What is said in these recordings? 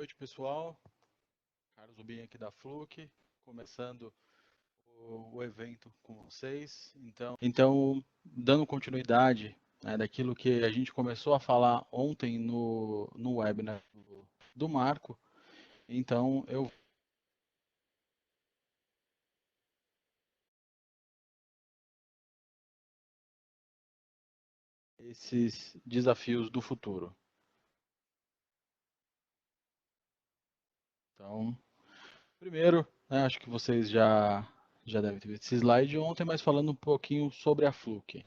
noite, pessoal. Carlos Rubim aqui da Fluke, começando o evento com vocês. Então, dando continuidade, né, daquilo que a gente começou a falar ontem no webinar do Marco, então eu esses desafios do futuro. Então, primeiro, né, acho que vocês já devem ter visto esse slide ontem, mas falando um pouquinho sobre a Fluke.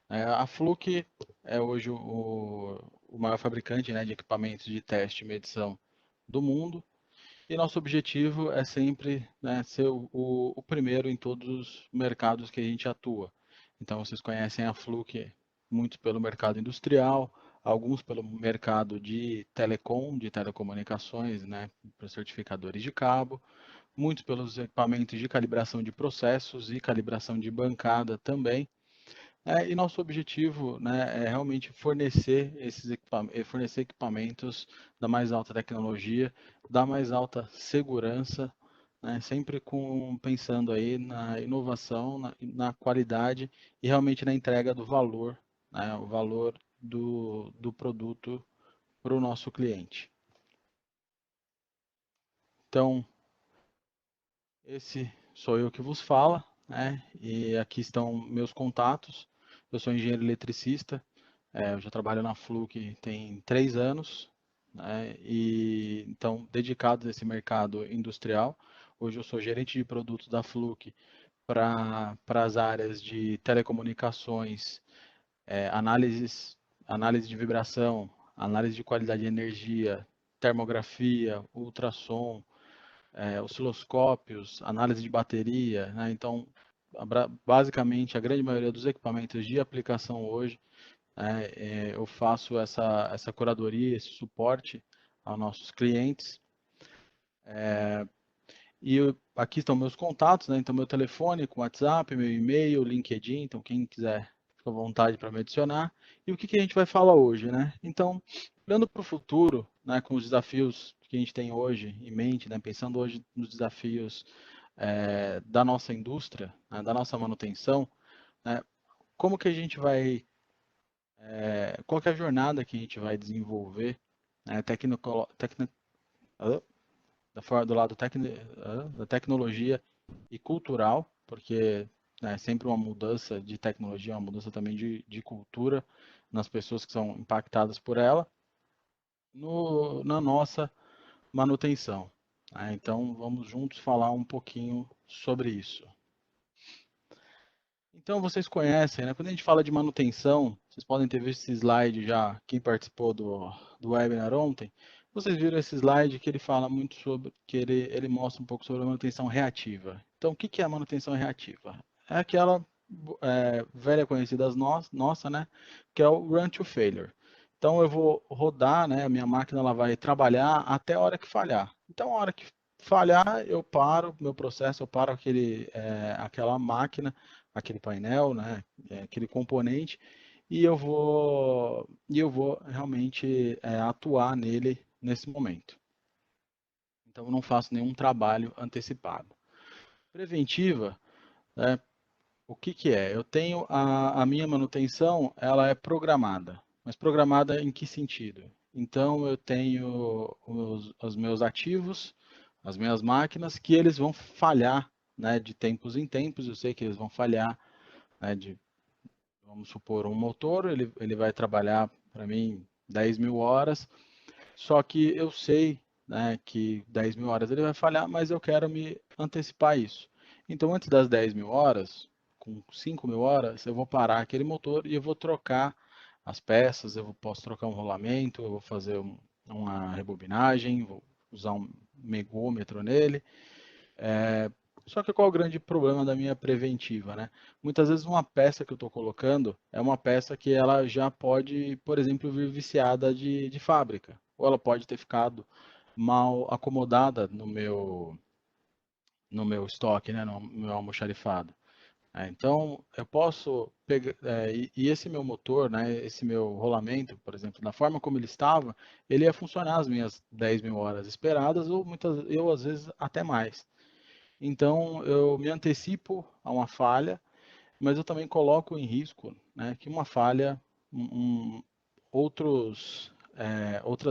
A Fluke é hoje o maior fabricante, né, de equipamentos de teste e medição do mundo, e nosso objetivo é sempre, né, ser o primeiro em todos os mercados que a gente atua. Então vocês conhecem a Fluke muito pelo mercado industrial, alguns pelo mercado de telecom, de telecomunicações, né, para certificadores de cabo, muitos pelos equipamentos de calibração de processos e calibração de bancada também. E nosso objetivo, né, é realmente fornecer equipamentos da mais alta tecnologia, da mais alta segurança, né, sempre pensando aí na inovação, na qualidade e realmente na entrega do valor, né, o valor do produto para o nosso cliente. Então, esse sou eu que vos fala, né, e aqui estão meus contatos. Eu sou engenheiro eletricista. Eu já trabalho na Fluke tem 3 anos, né, e então dedicado a esse mercado industrial. Hoje eu sou gerente de produtos da Fluke para as áreas de telecomunicações, análise de vibração, análise de qualidade de energia, termografia, ultrassom, osciloscópios, análise de bateria, né? Então, basicamente, a grande maioria dos equipamentos de aplicação hoje, eu faço essa curadoria, esse suporte aos nossos clientes. Aqui estão meus contatos, né? Então, meu telefone, com WhatsApp, meu e-mail, LinkedIn. Então, quem quiser, fica à vontade para me adicionar. E o que a gente vai falar hoje, né? Então, olhando para o futuro, né, com os desafios que a gente tem hoje em mente, né, pensando hoje nos desafios da nossa indústria, né, da nossa manutenção, né, como que a gente vai, qual que é a jornada que a gente vai desenvolver, né, do lado da tecnologia e cultural, porque é sempre uma mudança de tecnologia, uma mudança também de cultura nas pessoas que são impactadas por ela, na nossa manutenção. Então, vamos juntos falar um pouquinho sobre isso. Então, vocês conhecem, né? Quando a gente fala de manutenção, vocês podem ter visto esse slide já, quem participou do webinar ontem, vocês viram esse slide que ele fala muito sobre, que ele mostra um pouco sobre a manutenção reativa. Então, o que é a manutenção reativa? É aquela velha conhecida nossa, né? Que é o run to failure. Então, eu vou rodar, né? A minha máquina ela vai trabalhar até a hora que falhar. Então, a hora que falhar, eu paro meu processo, eu paro aquela máquina, aquele painel, né, aquele componente, e eu vou realmente atuar nele nesse momento. Então, eu não faço nenhum trabalho antecipado. Preventiva, né, o que é? Eu tenho a minha manutenção, ela é programada. Mas programada em que sentido? Então, eu tenho os meus ativos, as minhas máquinas, que eles vão falhar, né, de tempos em tempos. Eu sei que eles vão falhar, né, vamos supor, um motor, ele vai trabalhar para mim 10.000 horas, só que eu sei, né, que 10.000 horas ele vai falhar, mas eu quero me antecipar isso. Então, antes das 10.000 horas, com 5.000 horas, eu vou parar aquele motor e eu vou trocar as peças, posso trocar um rolamento, eu vou fazer uma rebobinagem, vou usar um megômetro nele. Só que qual é o grande problema da minha preventiva, né? Muitas vezes uma peça que eu estou colocando é uma peça que ela já pode, por exemplo, vir viciada de fábrica, ou ela pode ter ficado mal acomodada no meu estoque, né, no meu almoxarifado. Então, eu posso pegar, e esse meu motor, né, esse meu rolamento, por exemplo, da forma como ele estava, ele ia funcionar as minhas 10.000 horas esperadas, ou eu às vezes até mais. Então, eu me antecipo a uma falha, mas eu também coloco em risco, né, que uma falha, outras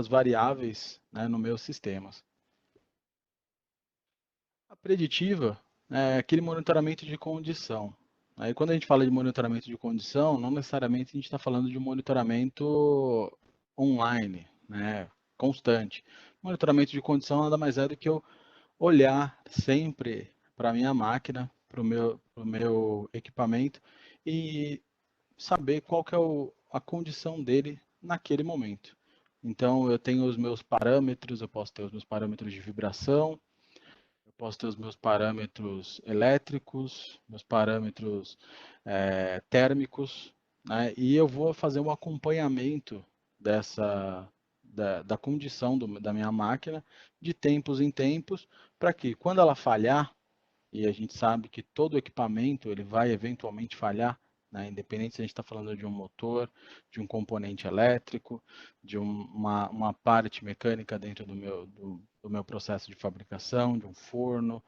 variáveis, né, no meus sistemas. A preditiva é aquele monitoramento de condição. Aí, quando a gente fala de monitoramento de condição, não necessariamente a gente está falando de um monitoramento online, né, constante. Monitoramento de condição nada mais é do que eu olhar sempre para a minha máquina, para o meu equipamento e saber qual que é a condição dele naquele momento. Então, eu tenho os meus parâmetros, eu posso ter os meus parâmetros de vibração, eu posso ter os meus parâmetros elétricos, meus parâmetros térmicos, né? E eu vou fazer um acompanhamento da condição da minha máquina de tempos em tempos, para que quando ela falhar, e a gente sabe que todo equipamento ele vai eventualmente falhar, né? Independente se a gente está falando de um motor, de um componente elétrico, de uma parte mecânica dentro do meu processo de fabricação, de um forno,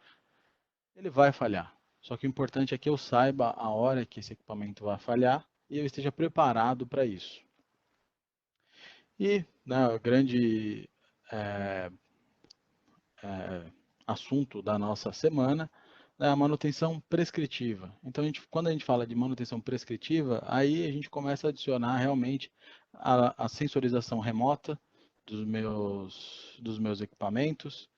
ele vai falhar. Só que o importante é que eu saiba a hora que esse equipamento vai falhar e eu esteja preparado para isso. E, né, o grande é, assunto da nossa semana é a manutenção prescritiva. Então, quando a gente fala de manutenção prescritiva, aí a gente começa a adicionar realmente a sensorização remota dos meus equipamentos,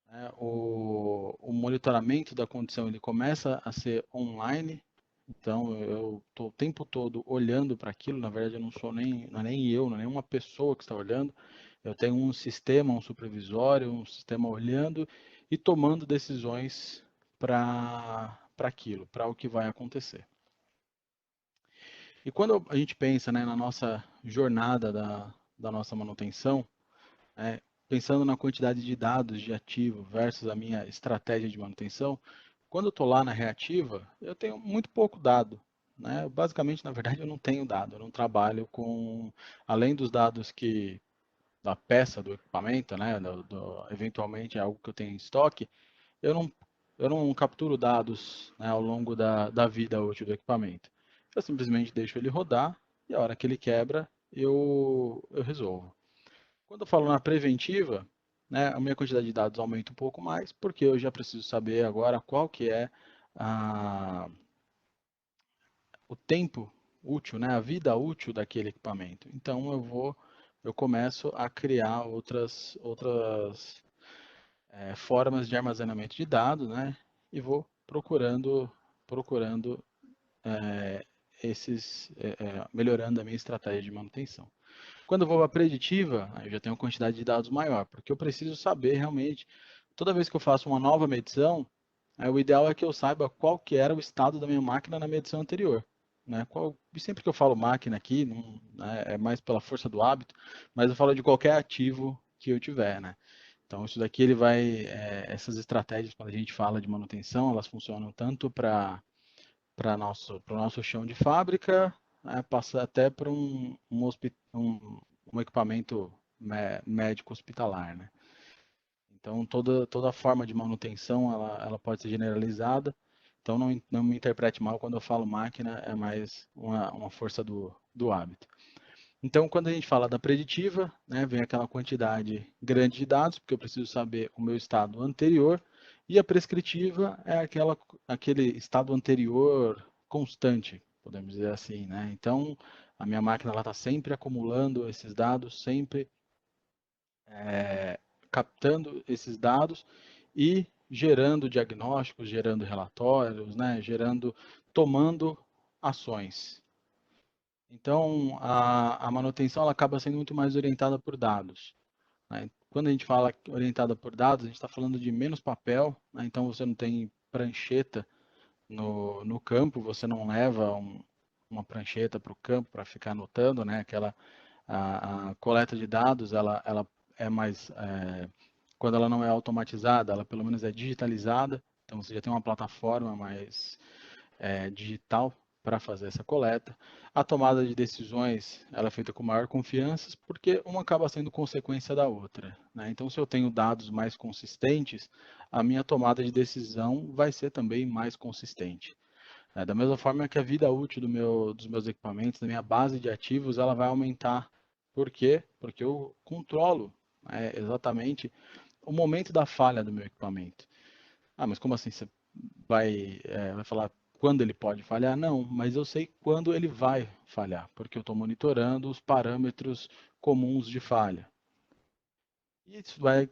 né? O monitoramento da condição ele começa a ser online. Então, eu estou o tempo todo olhando para aquilo. Na verdade, eu não sou não é nem eu, não é nenhuma pessoa que está olhando. Eu tenho um sistema, um supervisório, um sistema olhando e tomando decisões para aquilo, para o que vai acontecer. E quando a gente pensa, né, na nossa jornada da nossa manutenção, pensando na quantidade de dados de ativo versus a minha estratégia de manutenção, quando eu estou lá na reativa, eu tenho muito pouco dado. Né? Basicamente, na verdade, eu não tenho dado, eu não trabalho com, além dos dados da peça do equipamento, né, eventualmente é algo que eu tenho em estoque, eu não, eu não capturo dados, né, ao longo da vida útil do equipamento. Eu simplesmente deixo ele rodar e a hora que ele quebra, eu resolvo. Quando eu falo na preventiva, né, a minha quantidade de dados aumenta um pouco mais, porque eu já preciso saber agora qual que é a, o tempo útil, né, a vida útil daquele equipamento. Então eu começo a criar outras formas de armazenamento de dados, né, e vou procurando melhorando a minha estratégia de manutenção. Quando eu vou para a preditiva, eu já tenho uma quantidade de dados maior, porque eu preciso saber realmente, toda vez que eu faço uma nova medição, o ideal é que eu saiba qual que era o estado da minha máquina na medição anterior. Né? Sempre que eu falo máquina aqui, não, né, é mais pela força do hábito, mas eu falo de qualquer ativo que eu tiver. Né? Então, isso daqui essas estratégias, quando a gente fala de manutenção, elas funcionam tanto para o nosso chão de fábrica, passa até para um equipamento médico hospitalar, né? Então, toda forma de manutenção, ela pode ser generalizada. Então, não me interprete mal quando eu falo máquina, é mais uma força do hábito. Então, quando a gente fala da preditiva, né, vem aquela quantidade grande de dados, porque eu preciso saber o meu estado anterior, e a prescritiva é aquele estado anterior constante, podemos dizer assim. Né? Então, a minha máquina está sempre acumulando esses dados, sempre captando esses dados e gerando diagnósticos, gerando relatórios, né, tomando ações. Então, a manutenção ela acaba sendo muito mais orientada por dados. Né? Quando a gente fala orientada por dados, a gente está falando de menos papel, né? Então você não tem prancheta no campo, você não leva uma prancheta para o campo para ficar anotando, né? A coleta de dados, ela é mais, quando ela não é automatizada, ela pelo menos é digitalizada, então você já tem uma plataforma mais digital para fazer essa coleta. A tomada de decisões ela é feita com maior confiança, porque uma acaba sendo consequência da outra, né? Então, se eu tenho dados mais consistentes, a minha tomada de decisão vai ser também mais consistente. Da mesma forma que a vida útil dos meus equipamentos, da minha base de ativos, ela vai aumentar. Por quê? Porque eu controlo, exatamente o momento da falha do meu equipamento. Ah, mas como assim você vai falar quando ele pode falhar? Não, mas eu sei quando ele vai falhar, porque eu estou monitorando os parâmetros comuns de falha. E isso vai,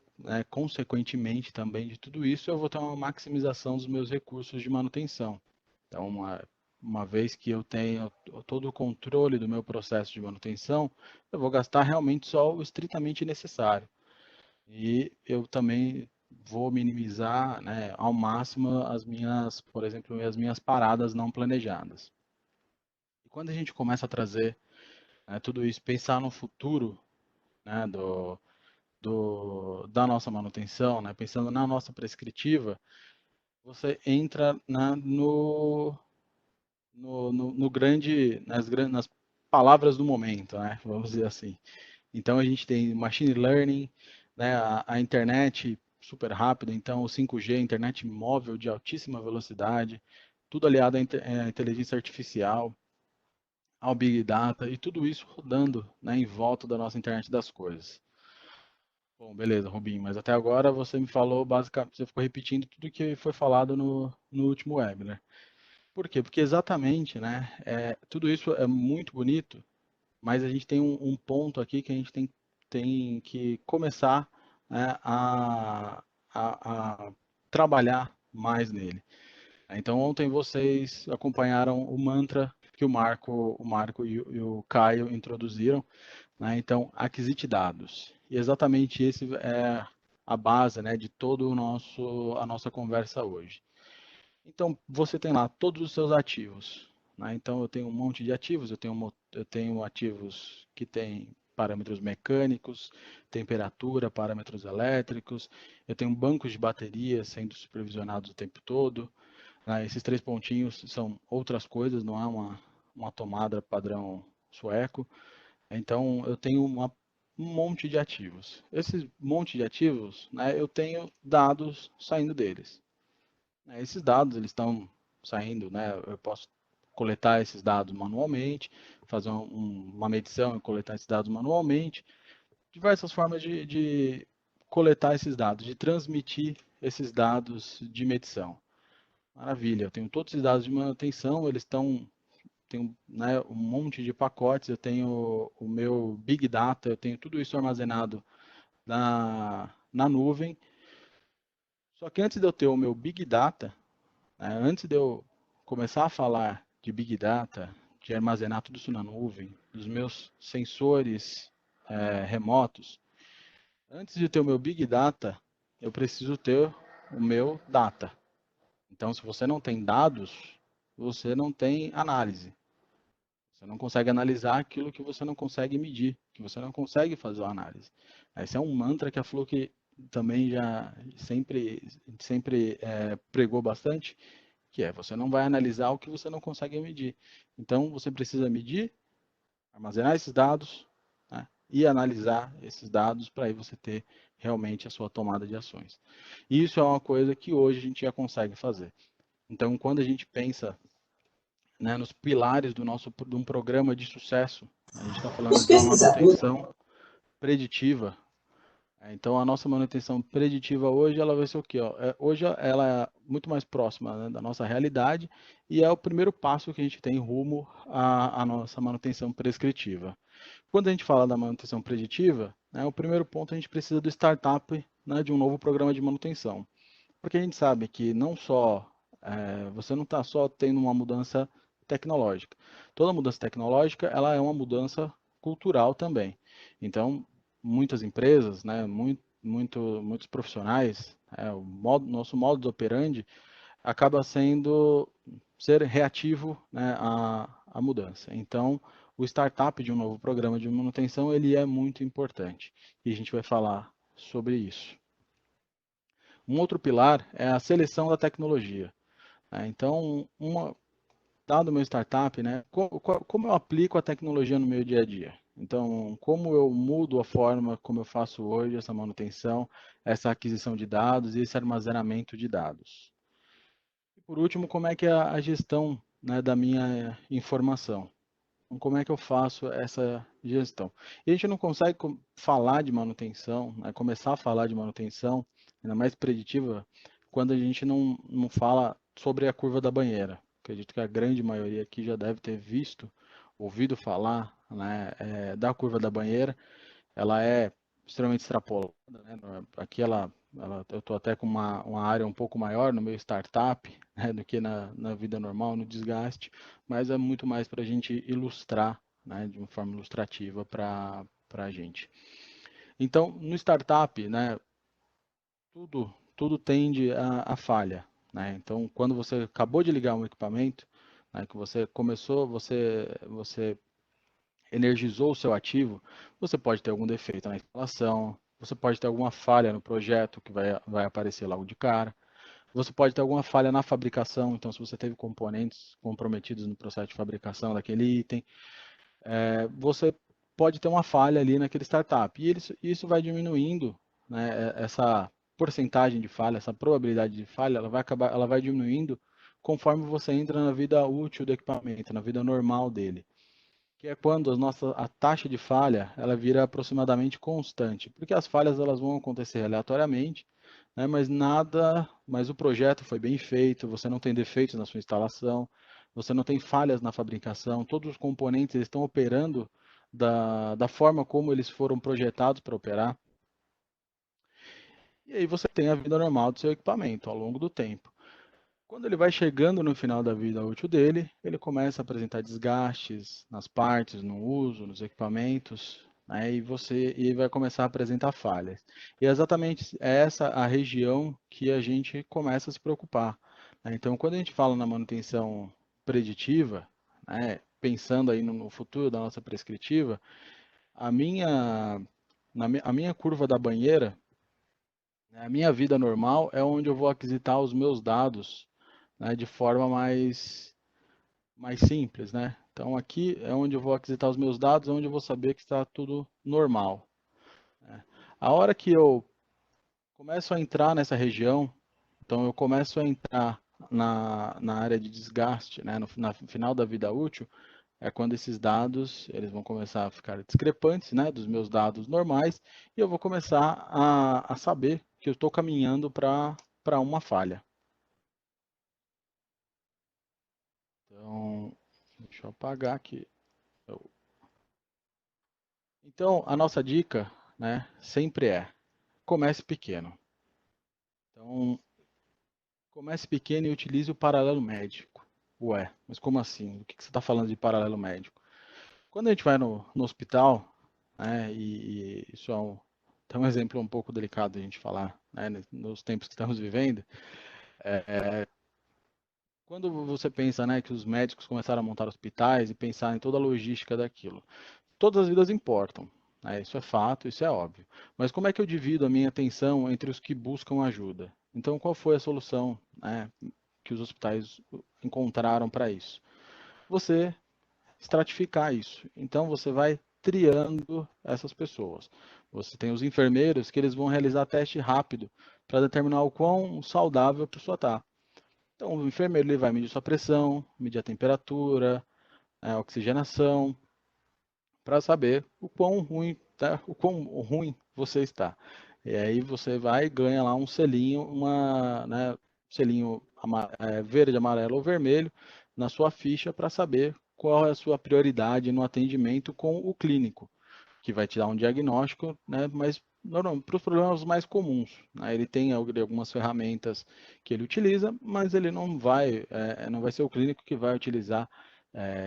consequentemente também de tudo isso, eu vou ter uma maximização dos meus recursos de manutenção. Então, uma vez que eu tenho todo o controle do meu processo de manutenção, eu vou gastar realmente só o estritamente necessário. E eu também vou minimizar, né, ao máximo as minhas, por exemplo, as minhas paradas não planejadas. E quando a gente começa a trazer, tudo isso, pensar no futuro, né, da nossa manutenção, né, pensando na nossa prescritiva, você entra no grande, nas palavras do momento, né, vamos dizer assim. Então a gente tem machine learning, né, a internet super rápida, então o 5G, internet móvel de altíssima velocidade, tudo aliado à inteligência artificial, ao Big Data e tudo isso rodando, né, em volta da nossa internet das coisas. Bom, beleza, Rubinho, mas até agora você me falou basicamente, você ficou repetindo tudo que foi falado no último webinar. Por quê? Porque exatamente, né, tudo isso é muito bonito, mas a gente tem um ponto aqui que a gente tem que começar, né, a trabalhar mais nele. Então, ontem vocês acompanharam o mantra que o Marco e o Caio introduziram, né? Então, aquisite dados. E exatamente esse é a base, né, de todo a nossa conversa hoje. Então, você tem lá todos os seus ativos, né? Então, eu tenho um monte de ativos, eu tenho ativos que têm parâmetros mecânicos, temperatura, parâmetros elétricos, eu tenho bancos de baterias sendo supervisionados o tempo todo, né? Esses três pontinhos são outras coisas, não é uma tomada padrão sueco. Então, eu tenho um monte de ativos. Esses monte de ativos, né, eu tenho dados saindo deles. Esses dados eles estão saindo, né? Eu posso coletar esses dados manualmente, fazer uma medição e coletar esses dados manualmente. Diversas formas de coletar esses dados, de transmitir esses dados de medição. Maravilha, eu tenho todos esses dados de manutenção, eles estão, tenho, né, um monte de pacotes, eu tenho o meu Big Data, eu tenho tudo isso armazenado na nuvem. Só que antes de eu ter o meu Big Data, antes de eu começar a falar de Big Data, de armazenar tudo isso na nuvem, dos meus sensores remotos, antes de ter o meu Big Data, eu preciso ter o meu data. Então, se você não tem dados, você não tem análise. Você não consegue analisar aquilo que você não consegue medir, que você não consegue fazer uma análise. Esse é um mantra que a Fluke também já sempre pregou bastante, que é você não vai analisar o que você não consegue medir. Então, você precisa medir, armazenar esses dados, né, e analisar esses dados para aí você ter realmente a sua tomada de ações. E isso é uma coisa que hoje a gente já consegue fazer. Então, quando a gente pensa, né, nos pilares de um programa de sucesso, a gente está falando Os de uma pesquisadores. manutenção preditiva. Então, a nossa manutenção preditiva hoje, ela vai ser o quê? Ó? Hoje ela é muito mais próxima, né, da nossa realidade e é o primeiro passo que a gente tem rumo à nossa manutenção prescritiva. Quando a gente fala da manutenção preditiva, né, o primeiro ponto a gente precisa do startup, né, de um novo programa de manutenção. Porque a gente sabe que não só você não está só tendo uma mudança tecnológica. Toda mudança tecnológica ela é uma mudança cultural também. Então, muitas empresas, né, muitos profissionais, nosso modo de operandi acaba sendo ser reativo, né, à mudança. Então, o startup de um novo programa de manutenção ele é muito importante e a gente vai falar sobre isso. Um outro pilar é a seleção da tecnologia. Então, dado o meu startup, né, como eu aplico a tecnologia no meu dia a dia? Então, como eu mudo a forma como eu faço hoje essa manutenção, essa aquisição de dados e esse armazenamento de dados? E por último, como é que é a gestão, né, da minha informação? Então, como é que eu faço essa gestão? E a gente não consegue falar de manutenção, né, começar a falar de manutenção, ainda mais preditiva, quando a gente não fala sobre a curva da banheira. Acredito que a grande maioria aqui já deve ter visto, ouvido falar, né, da curva da banheira. Ela é extremamente extrapolada, né? Aqui eu estou até com uma área um pouco maior no meu startup, né, do que na vida normal, no desgaste, mas é muito mais para a gente ilustrar, né, de uma forma ilustrativa para a gente. Então, no startup, né, tudo tende a falha, né? Então, quando você acabou de ligar um equipamento, né, que você começou, você energizou o seu ativo, você pode ter algum defeito na instalação, você pode ter alguma falha no projeto que vai aparecer logo de cara, você pode ter alguma falha na fabricação, então se você teve componentes comprometidos no processo de fabricação daquele item, você pode ter uma falha ali naquele startup. E isso vai diminuindo, né, essa porcentagem de falha, essa probabilidade de falha, ela vai diminuindo conforme você entra na vida útil do equipamento, na vida normal dele, que é quando a taxa de falha ela vira aproximadamente constante, porque as falhas elas vão acontecer aleatoriamente, né, mas o projeto foi bem feito, você não tem defeitos na sua instalação, você não tem falhas na fabricação, todos os componentes estão operando da forma como eles foram projetados para operar, e aí você tem a vida normal do seu equipamento ao longo do tempo. Quando ele vai chegando no final da vida útil dele, ele começa a apresentar desgastes nas partes, no uso, nos equipamentos, né, e vai começar a apresentar falhas. E é exatamente essa a região que a gente começa a se preocupar, né? Então, quando a gente fala na manutenção preditiva, né, pensando aí no futuro da nossa prescritiva, a minha, a minha curva da banheira, né, a minha vida normal é onde eu vou aquisitar os meus dados, né, de forma mais simples, né? Então aqui é onde eu vou aquisitar os meus dados, é onde eu vou saber que está tudo normal, né? A hora que eu começo a entrar nessa região, então eu começo a entrar na área de desgaste, né, no final da vida útil, é quando esses dados eles vão começar a ficar discrepantes, né, dos meus dados normais, e eu vou começar a saber que eu estou caminhando para uma falha. Então, deixa eu apagar aqui. Então, a nossa dica, né, sempre é: comece pequeno. Então, comece pequeno e utilize o paralelo médico. Ué, mas como assim? O que você está falando de paralelo médico? Quando a gente vai no hospital, né, e isso tem um exemplo um pouco delicado de a gente falar, né, nos tempos que estamos vivendo, quando você pensa, né, que os médicos começaram a montar hospitais e pensar em toda a logística daquilo, todas as vidas importam, né? Isso é fato, isso é óbvio. Mas como é que eu divido a minha atenção entre os que buscam ajuda? Então, qual foi a solução, né, que os hospitais encontraram para isso? Você estratificar isso. Então, você vai triando essas pessoas. Você tem os enfermeiros que eles vão realizar teste rápido para determinar o quão saudável a pessoa está. Então, o enfermeiro ele vai medir sua pressão, medir a temperatura, a oxigenação, para saber o quão ruim, tá? O quão ruim você está. E aí você vai e ganha lá um selinho, né, selinho verde, amarelo ou vermelho na sua ficha para saber qual é a sua prioridade no atendimento com o clínico, que vai te dar um diagnóstico, né, mas para os problemas mais comuns, né? Ele tem algumas ferramentas que ele utiliza, mas ele não vai ser o clínico que vai utilizar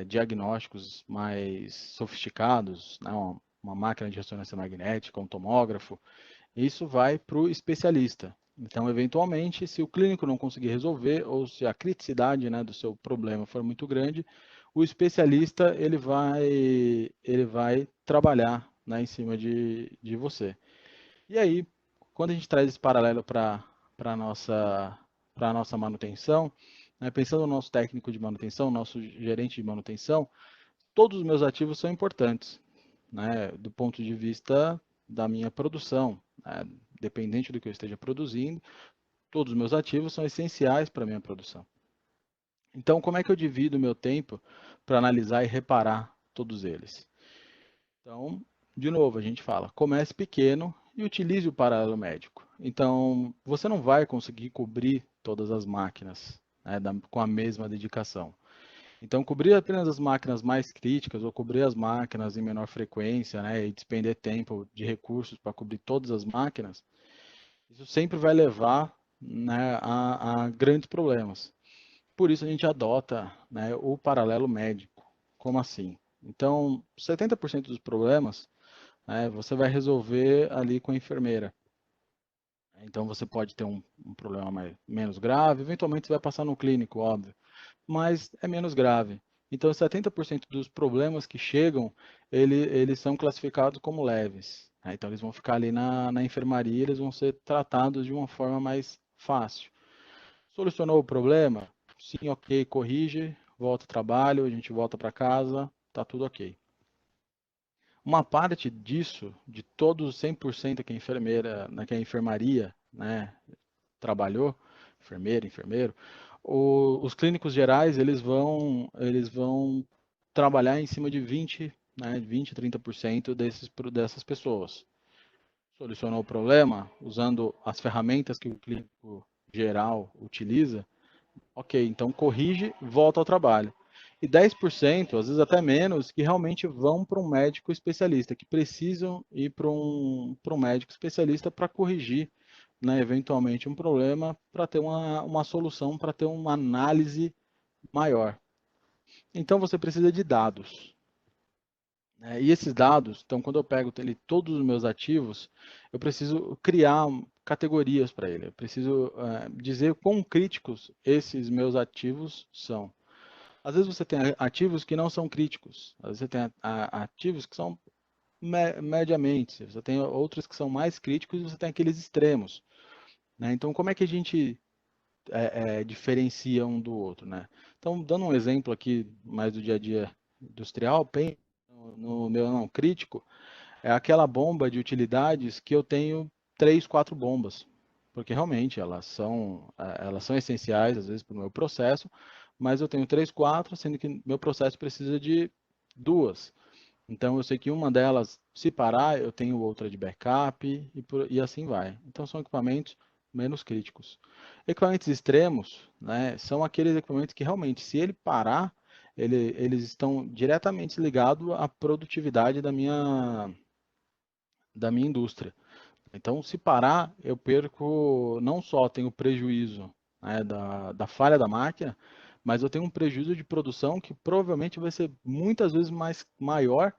diagnósticos mais sofisticados, né? Uma máquina de ressonância magnética, um tomógrafo. Isso vai para o especialista. Então, eventualmente, se o clínico não conseguir resolver ou se a criticidade, né, do seu problema for muito grande, o especialista ele vai trabalhar, né, em cima de você. E aí, quando a gente traz esse paralelo para a nossa manutenção, né? Pensando no nosso técnico de manutenção, nosso gerente de manutenção, todos os meus ativos são importantes, né? Do ponto de vista da minha produção, né? Dependente do que eu esteja produzindo, todos os meus ativos são essenciais para a minha produção. Então, como é que eu divido o meu tempo para analisar e reparar todos eles? Então, de novo, a gente fala, comece pequeno e utilize o paralelo médico. Então, você não vai conseguir cobrir todas as máquinas, né, com a mesma dedicação. Então, cobrir apenas as máquinas mais críticas ou cobrir as máquinas em menor frequência, né, e despender tempo de recursos para cobrir todas as máquinas, isso sempre vai levar, né, a grandes problemas. Por isso a gente adota, né, o paralelo médico. Como assim? Então, 70% dos problemas, né, você vai resolver ali com a enfermeira. Então, você pode ter um problema menos grave, eventualmente você vai passar no clínico, óbvio, mas é menos grave. Então, 70% dos problemas que chegam, eles são classificados como leves, né? Então, eles vão ficar ali na enfermaria, eles vão ser tratados de uma forma mais fácil. Solucionou o problema? Sim, ok, corrige, volta ao trabalho, a gente volta para casa, tá tudo ok. Uma parte disso, de todos os 100% que a enfermeira, que a enfermaria, né, trabalhou, enfermeira, enfermeiro, os clínicos gerais, eles vão trabalhar em cima de 20, né, 20, 30% dessas pessoas. Solucionou o problema usando as ferramentas que o clínico geral utiliza, ok, então corrige, volta ao trabalho. E 10%, às vezes até menos, que realmente vão para um médico especialista, que precisam ir para um médico especialista para corrigir, né, eventualmente um problema, para ter uma solução, para ter uma análise maior. Então você precisa de dados, né? E esses dados, então quando eu pego todos os meus ativos, eu preciso criar categorias para ele. Eu preciso dizer quão críticos esses meus ativos são. Às vezes você tem ativos que não são críticos. Às vezes você tem ativos que são mediamente. Você tem outros que são mais críticos e você tem aqueles extremos, né? Então, como é que a gente diferencia um do outro, né? Então, dando um exemplo aqui mais do dia a dia industrial, no meu não crítico, é aquela bomba de utilidades que eu tenho 3, 4 bombas, porque realmente elas são essenciais, às vezes, para o meu processo, mas eu tenho 3, 4, sendo que meu processo precisa de 2. Então, eu sei que uma delas, se parar, eu tenho outra de backup e assim vai. Então, são equipamentos menos críticos. Equipamentos extremos, né, são aqueles equipamentos que realmente, se ele parar, eles estão diretamente ligados à produtividade da minha indústria. Então, se parar, eu perco, não só tenho prejuízo, né, da falha da máquina, mas eu tenho um prejuízo de produção que provavelmente vai ser muitas vezes maior,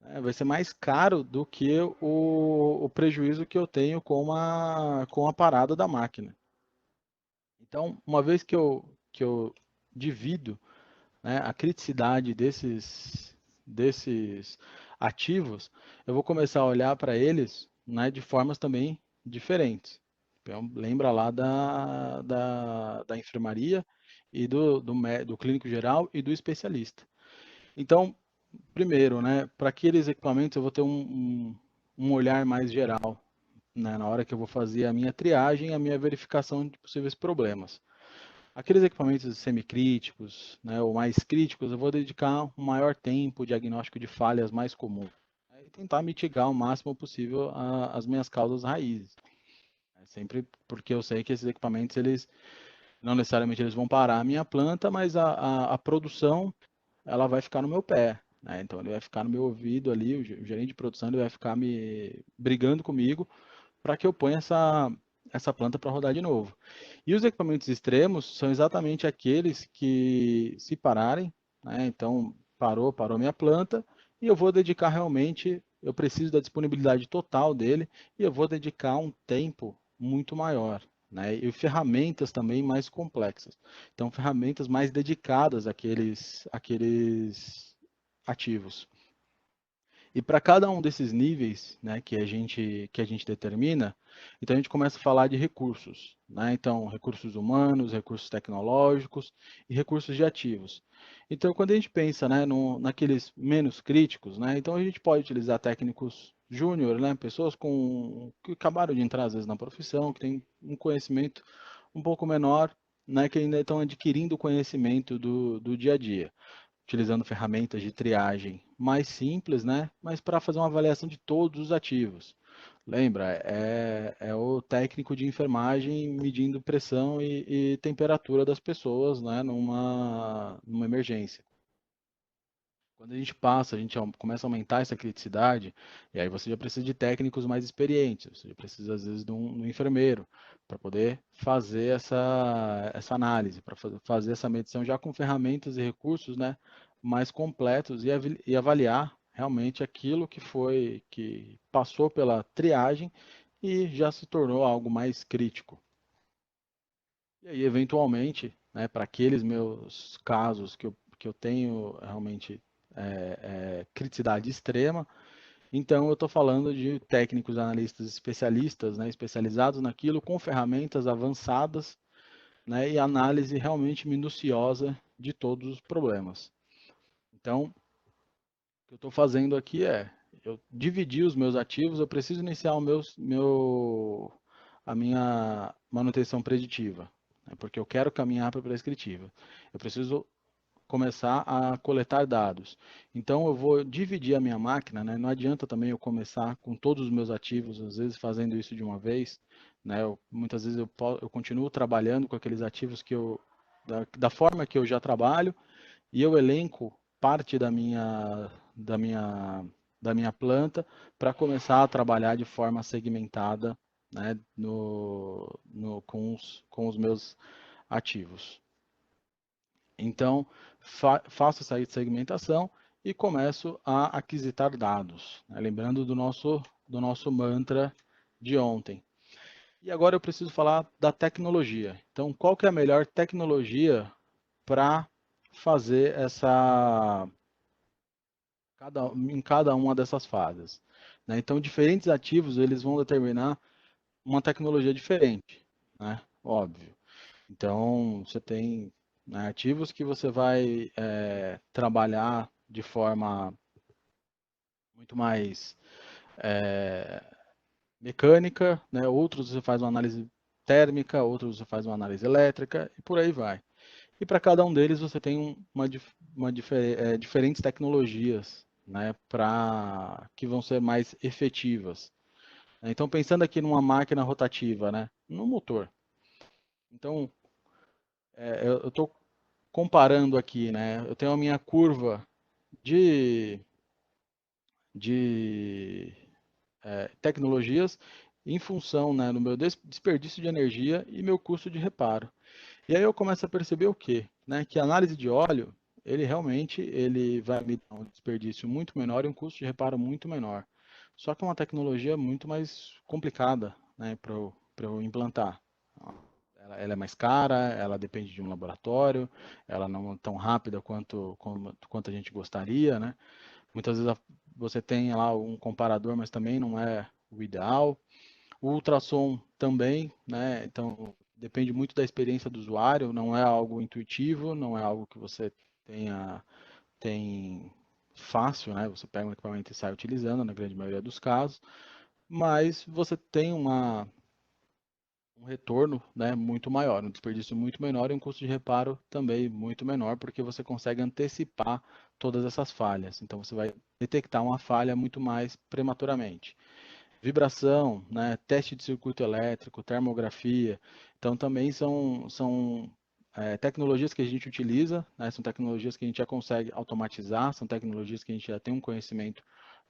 né, vai ser mais caro do que o prejuízo que eu tenho com a parada da máquina. Então, uma vez que eu divido, né, a criticidade desses ativos, eu vou começar a olhar para eles, né, de formas também diferentes. Então, lembra lá da enfermaria e do clínico geral e do especialista. Então, primeiro, né, para aqueles equipamentos eu vou ter um olhar mais geral, né, na hora que eu vou fazer a minha triagem, a minha verificação de possíveis problemas. Aqueles equipamentos semicríticos, né, ou mais críticos, eu vou dedicar um maior tempo diagnóstico de falhas mais comuns, né, e tentar mitigar o máximo possível as minhas causas raízes. Sempre porque eu sei que esses equipamentos, eles não necessariamente eles vão parar a minha planta, mas a produção ela vai ficar no meu pé, né? Então ele vai ficar no meu ouvido ali, o gerente de produção ele vai ficar me brigando comigo para que eu ponha essa planta para rodar de novo. E os equipamentos extremos são exatamente aqueles que, se pararem, né, então parou minha planta, e eu vou dedicar realmente, eu preciso da disponibilidade total dele, e eu vou dedicar um tempo muito maior, né, e ferramentas também mais complexas. Então, ferramentas mais dedicadas àqueles ativos. E para cada um desses níveis, né, que a gente determina, então a gente começa a falar de recursos, né? Então, recursos humanos, recursos tecnológicos e recursos de ativos. Então, quando a gente pensa, né, naqueles menos críticos, né, então a gente pode utilizar técnicos júnior, né, pessoas que acabaram de entrar às vezes na profissão, que têm um conhecimento um pouco menor, né, que ainda estão adquirindo conhecimento do dia a dia, utilizando ferramentas de triagem mais simples, né? Mas para fazer uma avaliação de todos os ativos. Lembra, é o técnico de enfermagem medindo pressão e temperatura das pessoas, né? Numa emergência. Quando a gente passa, a gente começa a aumentar essa criticidade, e aí você já precisa de técnicos mais experientes, você já precisa, às vezes, de um enfermeiro, para poder fazer essa análise, para fazer essa medição já com ferramentas e recursos, né, mais completos e avaliar realmente aquilo que passou pela triagem e já se tornou algo mais crítico. E aí, eventualmente, né, para aqueles meus casos que eu tenho realmente criticidade extrema, então eu estou falando de técnicos, analistas, especialistas, né, especializados naquilo, com ferramentas avançadas, né, e análise realmente minuciosa de todos os problemas. Então, o que eu estou fazendo aqui eu dividi os meus ativos, eu preciso iniciar a minha manutenção preditiva, né, porque eu quero caminhar para a prescritiva. Eu preciso começar a coletar dados. Então eu vou dividir a minha máquina, né? Não adianta também eu começar com todos os meus ativos, às vezes fazendo isso de uma vez, né? Muitas vezes eu continuo trabalhando com aqueles ativos da forma que eu já trabalho e eu elenco parte da minha planta para começar a trabalhar de forma segmentada, né? Com os meus ativos. Então, faço essa segmentação e começo a aquisitar dados, né? Lembrando do nosso mantra de ontem. E agora eu preciso falar da tecnologia. Então, qual que é a melhor tecnologia para fazer em cada uma dessas fases, né? Então, diferentes ativos eles vão determinar uma tecnologia diferente, né? Óbvio. Então, você tem, né, ativos que você vai trabalhar de forma muito mais é, mecânica, né? Outros você faz uma análise térmica, outros você faz uma análise elétrica e por aí vai. E para cada um deles você tem diferentes tecnologias, né, que vão ser mais efetivas. Então, pensando aqui numa máquina rotativa, né, no motor. Então, eu estou comparando aqui, né? Eu tenho a minha curva de, de tecnologias em função, né, do meu desperdício de energia e meu custo de reparo. E aí eu começo a perceber o quê? Né? Que a análise de óleo, ele vai me dar um desperdício muito menor e um custo de reparo muito menor. Só que é uma tecnologia muito mais complicada, né, para eu implantar. Ela é mais cara, ela depende de um laboratório, ela não é tão rápida quanto a gente gostaria, né? Muitas vezes você tem lá um comparador, mas também não é o ideal. O ultrassom também, né? Então depende muito da experiência do usuário, não é algo intuitivo, não é algo que você tem fácil, né? Você pega um equipamento e sai utilizando, na grande maioria dos casos, mas você tem um retorno, né, muito maior, um desperdício muito menor e um custo de reparo também muito menor, porque você consegue antecipar todas essas falhas. Então você vai detectar uma falha muito mais prematuramente. Vibração, né, teste de circuito elétrico, termografia, então também são tecnologias que a gente utiliza, né, são tecnologias que a gente já consegue automatizar, são tecnologias que a gente já tem um conhecimento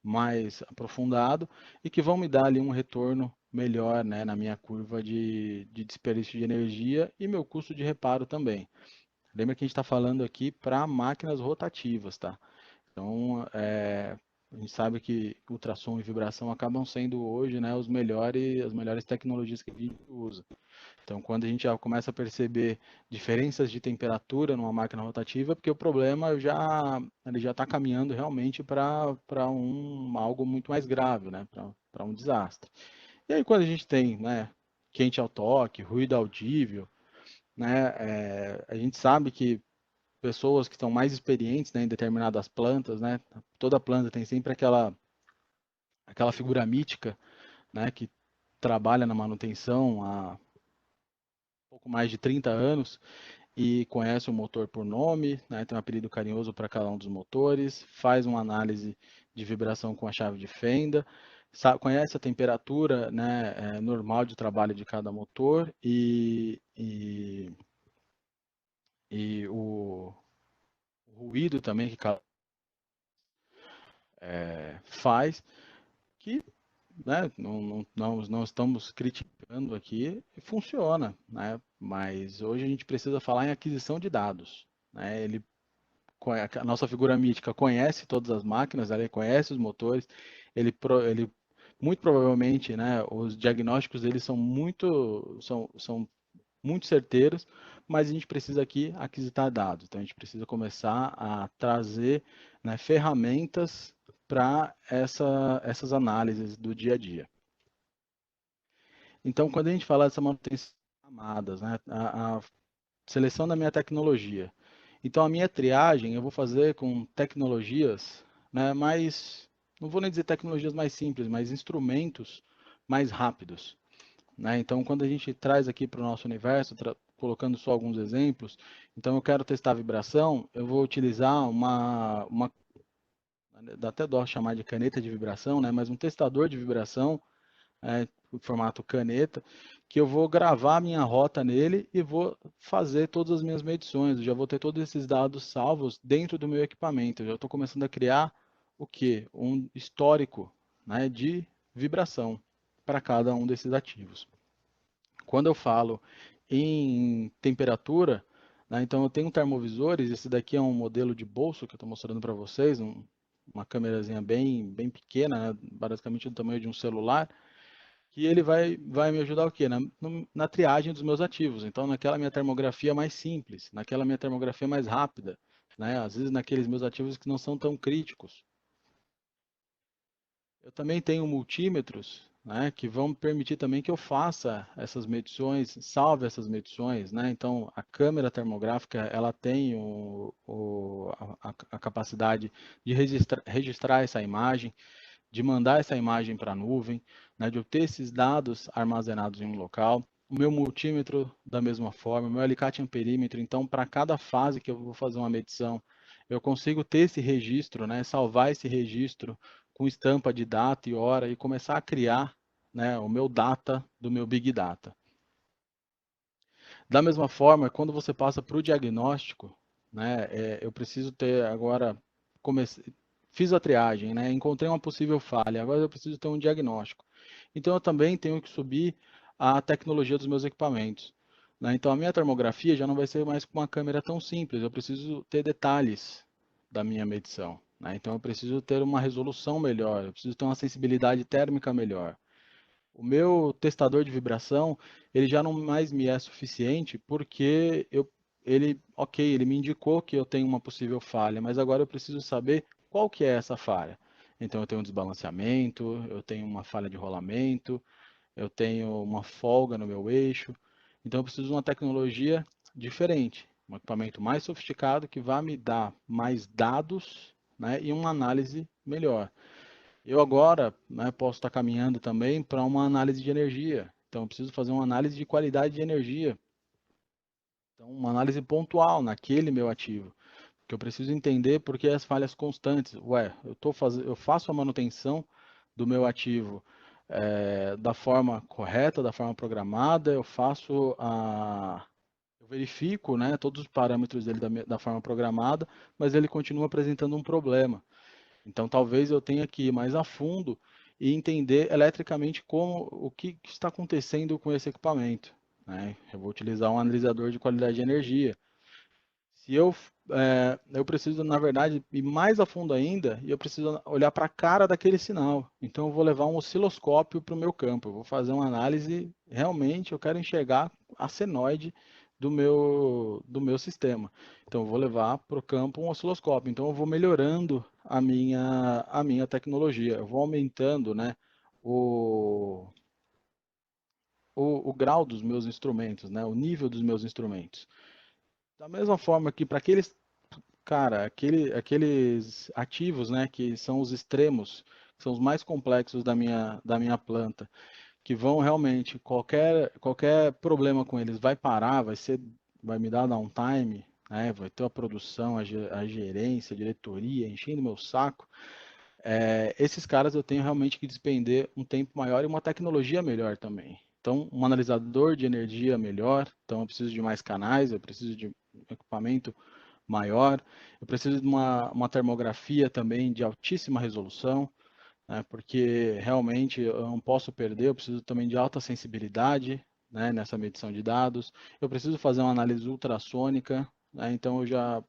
mais aprofundado e que vão me dar ali um retorno melhor, né, na minha curva de desperdício de energia e meu custo de reparo também. Lembra que a gente está falando aqui para máquinas rotativas, tá? Então, A gente sabe que ultrassom e vibração acabam sendo hoje, né, as melhores tecnologias que a gente usa. Então, quando a gente já começa a perceber diferenças de temperatura numa máquina rotativa, porque o problema ele já está caminhando realmente para algo muito mais grave, né, para um desastre. E aí, quando a gente tem, né, quente ao toque, ruído audível, né, a gente sabe que pessoas que estão mais experientes, né, em determinadas plantas, né, toda planta tem sempre aquela figura mítica, né, que trabalha na manutenção há pouco mais de 30 anos e conhece o motor por nome, né, tem um apelido carinhoso para cada um dos motores, faz uma análise de vibração com a chave de fenda, conhece a temperatura, né, normal de trabalho de cada motor e o ruído também que cada faz, que, né, não estamos criticando aqui, funciona, né, mas hoje a gente precisa falar em aquisição de dados, né, a nossa figura mítica conhece todas as máquinas, ele conhece os motores, ele muito provavelmente, né, os diagnósticos deles são muito certeiros, mas a gente precisa aqui aquisitar dados. Então a gente precisa começar a trazer, né, ferramentas para essas análises do dia a dia. Então, quando a gente fala dessa manutenção de camadas, né, a seleção da minha tecnologia. Então, a minha triagem eu vou fazer com tecnologias, né, mais, não vou nem dizer tecnologias mais simples, mas instrumentos mais rápidos, né? Então, quando a gente traz aqui para o nosso universo, colocando só alguns exemplos, então eu quero testar a vibração, eu vou utilizar dá até dó chamar de caneta de vibração, né? Mas um testador de vibração, o formato caneta, que eu vou gravar a minha rota nele e vou fazer todas as minhas medições. Eu já vou ter todos esses dados salvos dentro do meu equipamento. Eu já estou começando a criar o quê? Um histórico, né, de vibração para cada um desses ativos. Quando eu falo em temperatura, né, então eu tenho termovisores, esse daqui é um modelo de bolso que eu estou mostrando para vocês, uma câmerazinha bem pequena, né, basicamente do tamanho de um celular, que ele vai me ajudar o quê? Na triagem dos meus ativos. Então, naquela minha termografia mais simples, naquela minha termografia mais rápida, né, às vezes naqueles meus ativos que não são tão críticos. Eu também tenho multímetros, né, que vão permitir também que eu faça essas medições, salve essas medições, né? Então, a câmera termográfica, ela tem a capacidade de registrar essa imagem, de mandar essa imagem para a nuvem, né, de obter esses dados armazenados em um local. O meu multímetro, da mesma forma, o meu alicate amperímetro, então, para cada fase que eu vou fazer uma medição, eu consigo ter esse registro, né, salvar esse registro com estampa de data e hora e começar a criar, né, o meu data do meu Big Data. Da mesma forma, quando você passa para o diagnóstico, né, eu preciso ter agora, fiz a triagem, né, encontrei uma possível falha, agora eu preciso ter um diagnóstico. Então eu também tenho que subir a tecnologia dos meus equipamentos, né? Então a minha termografia já não vai ser mais com uma câmera tão simples, eu preciso ter detalhes da minha medição, né? Então eu preciso ter uma resolução melhor, eu preciso ter uma sensibilidade térmica melhor. O meu testador de vibração, ele já não mais me é suficiente porque ele me indicou que eu tenho uma possível falha, mas agora eu preciso saber qual que é essa falha. Então eu tenho um desbalanceamento, eu tenho uma falha de rolamento, eu tenho uma folga no meu eixo. Então eu preciso de uma tecnologia diferente, um equipamento mais sofisticado que vá me dar mais dados, né, e uma análise melhor. Eu agora, né, posso estar caminhando também para uma análise de energia. Então, eu preciso fazer uma análise de qualidade de energia. Então, uma análise pontual naquele meu ativo. Que eu preciso entender por que as falhas constantes. Ué, eu faço a manutenção do meu ativo da forma correta, da forma programada, eu verifico, né, todos os parâmetros dele da forma programada, mas ele continua apresentando um problema. Então, talvez eu tenha que ir mais a fundo e entender eletricamente o que está acontecendo com esse equipamento, né? Eu vou utilizar um analisador de qualidade de energia. Se eu eu preciso, na verdade, ir mais a fundo ainda e eu preciso olhar para a cara daquele sinal. Então, eu vou levar um osciloscópio para o meu campo. Eu vou fazer uma análise, realmente, eu quero enxergar a senoide do meu sistema. Então, eu vou levar para o campo um osciloscópio. Então, eu vou melhorando a minha tecnologia. Eu vou aumentando, né, o, o grau dos meus instrumentos, né, o nível dos meus instrumentos. Da mesma forma que para aqueles, cara, aqueles ativos, né, que são os extremos, que são os mais complexos da minha planta, que vão realmente, qualquer problema com eles vai parar, vai me dar downtime, né, vai ter a produção, a gerência, a diretoria enchendo meu saco. Esses caras eu tenho realmente que despender um tempo maior e uma tecnologia melhor também. Então, um analisador de energia melhor, então eu preciso de mais canais, eu preciso de equipamento maior, eu preciso de uma termografia também de altíssima resolução, né, porque realmente eu não posso perder, eu preciso também de alta sensibilidade, né, nessa medição de dados, eu preciso fazer uma análise ultrassônica, né, então eu já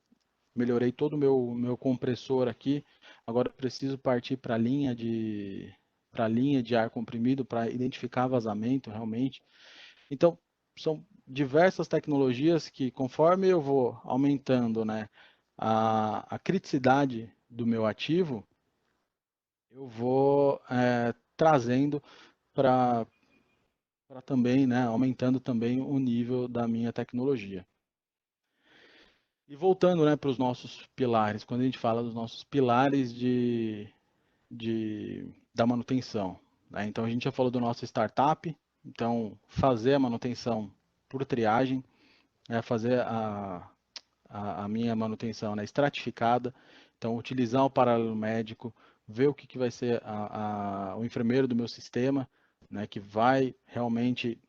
melhorei todo o meu compressor aqui, agora eu preciso partir para a linha de ar comprimido para identificar vazamento realmente. Então, são diversas tecnologias que, conforme eu vou aumentando, né, a criticidade do meu ativo, eu vou trazendo para também, né, aumentando também o nível da minha tecnologia. E voltando, né, para os nossos pilares, quando a gente fala dos nossos pilares da manutenção, né? Então, a gente já falou do nosso startup, então, fazer a manutenção por triagem, fazer a minha manutenção, né, estratificada, então, utilizar o paralelo médico, ver o que vai ser o enfermeiro do meu sistema, né, que vai realmente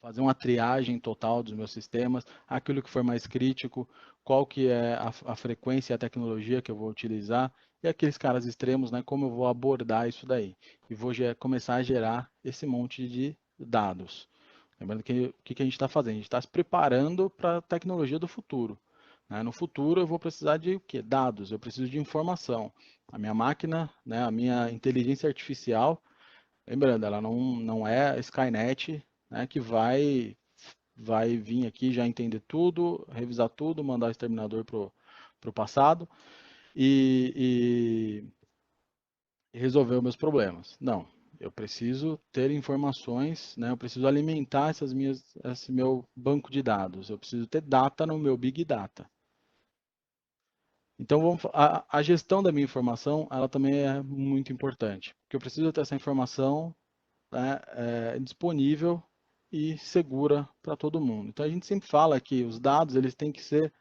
fazer uma triagem total dos meus sistemas, aquilo que for mais crítico, qual que é a frequência e a tecnologia que eu vou utilizar, e aqueles caras extremos, né, como eu vou abordar isso daí. E vou começar a gerar esse monte de dados. Lembrando que o que a gente está fazendo? A gente está se preparando para a tecnologia do futuro. Né? No futuro eu vou precisar de o quê? Dados, eu preciso de informação. A minha máquina, né, a minha inteligência artificial, lembrando, ela não é a Skynet, né, que vai vir aqui já entender tudo, revisar tudo, mandar o exterminador pro passado e, e resolver os meus problemas. Não, eu preciso ter informações, né, eu preciso alimentar esse meu banco de dados, eu preciso ter data no meu Big Data. Então, a gestão da minha informação, ela também é muito importante, porque eu preciso ter essa informação, né, disponível e segura para todo mundo. Então a gente sempre fala que os dados eles têm que ser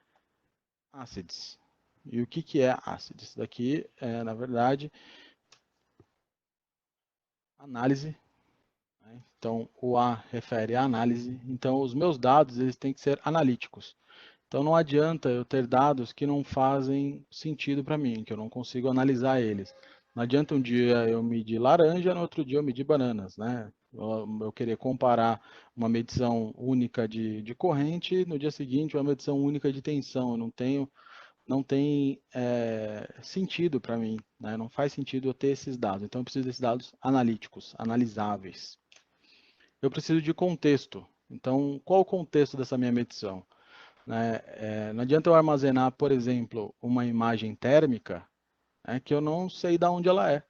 ácidos. E o que é ácido? Isso daqui é, na verdade, análise. Né? Então o A refere à análise. Então os meus dados eles têm que ser analíticos. Então não adianta eu ter dados que não fazem sentido para mim, que eu não consigo analisar eles. Não adianta um dia eu medir laranja, no outro dia eu medir bananas, né? Eu querer comparar uma medição única de corrente, no dia seguinte uma medição única de tensão. Eu não tem sentido para mim, né? Não faz sentido eu ter esses dados. Então eu preciso desses dados analíticos, analisáveis. Eu preciso de contexto. Então, qual o contexto dessa minha medição? Né? Não adianta eu armazenar, por exemplo, uma imagem térmica, que eu não sei de onde ela é.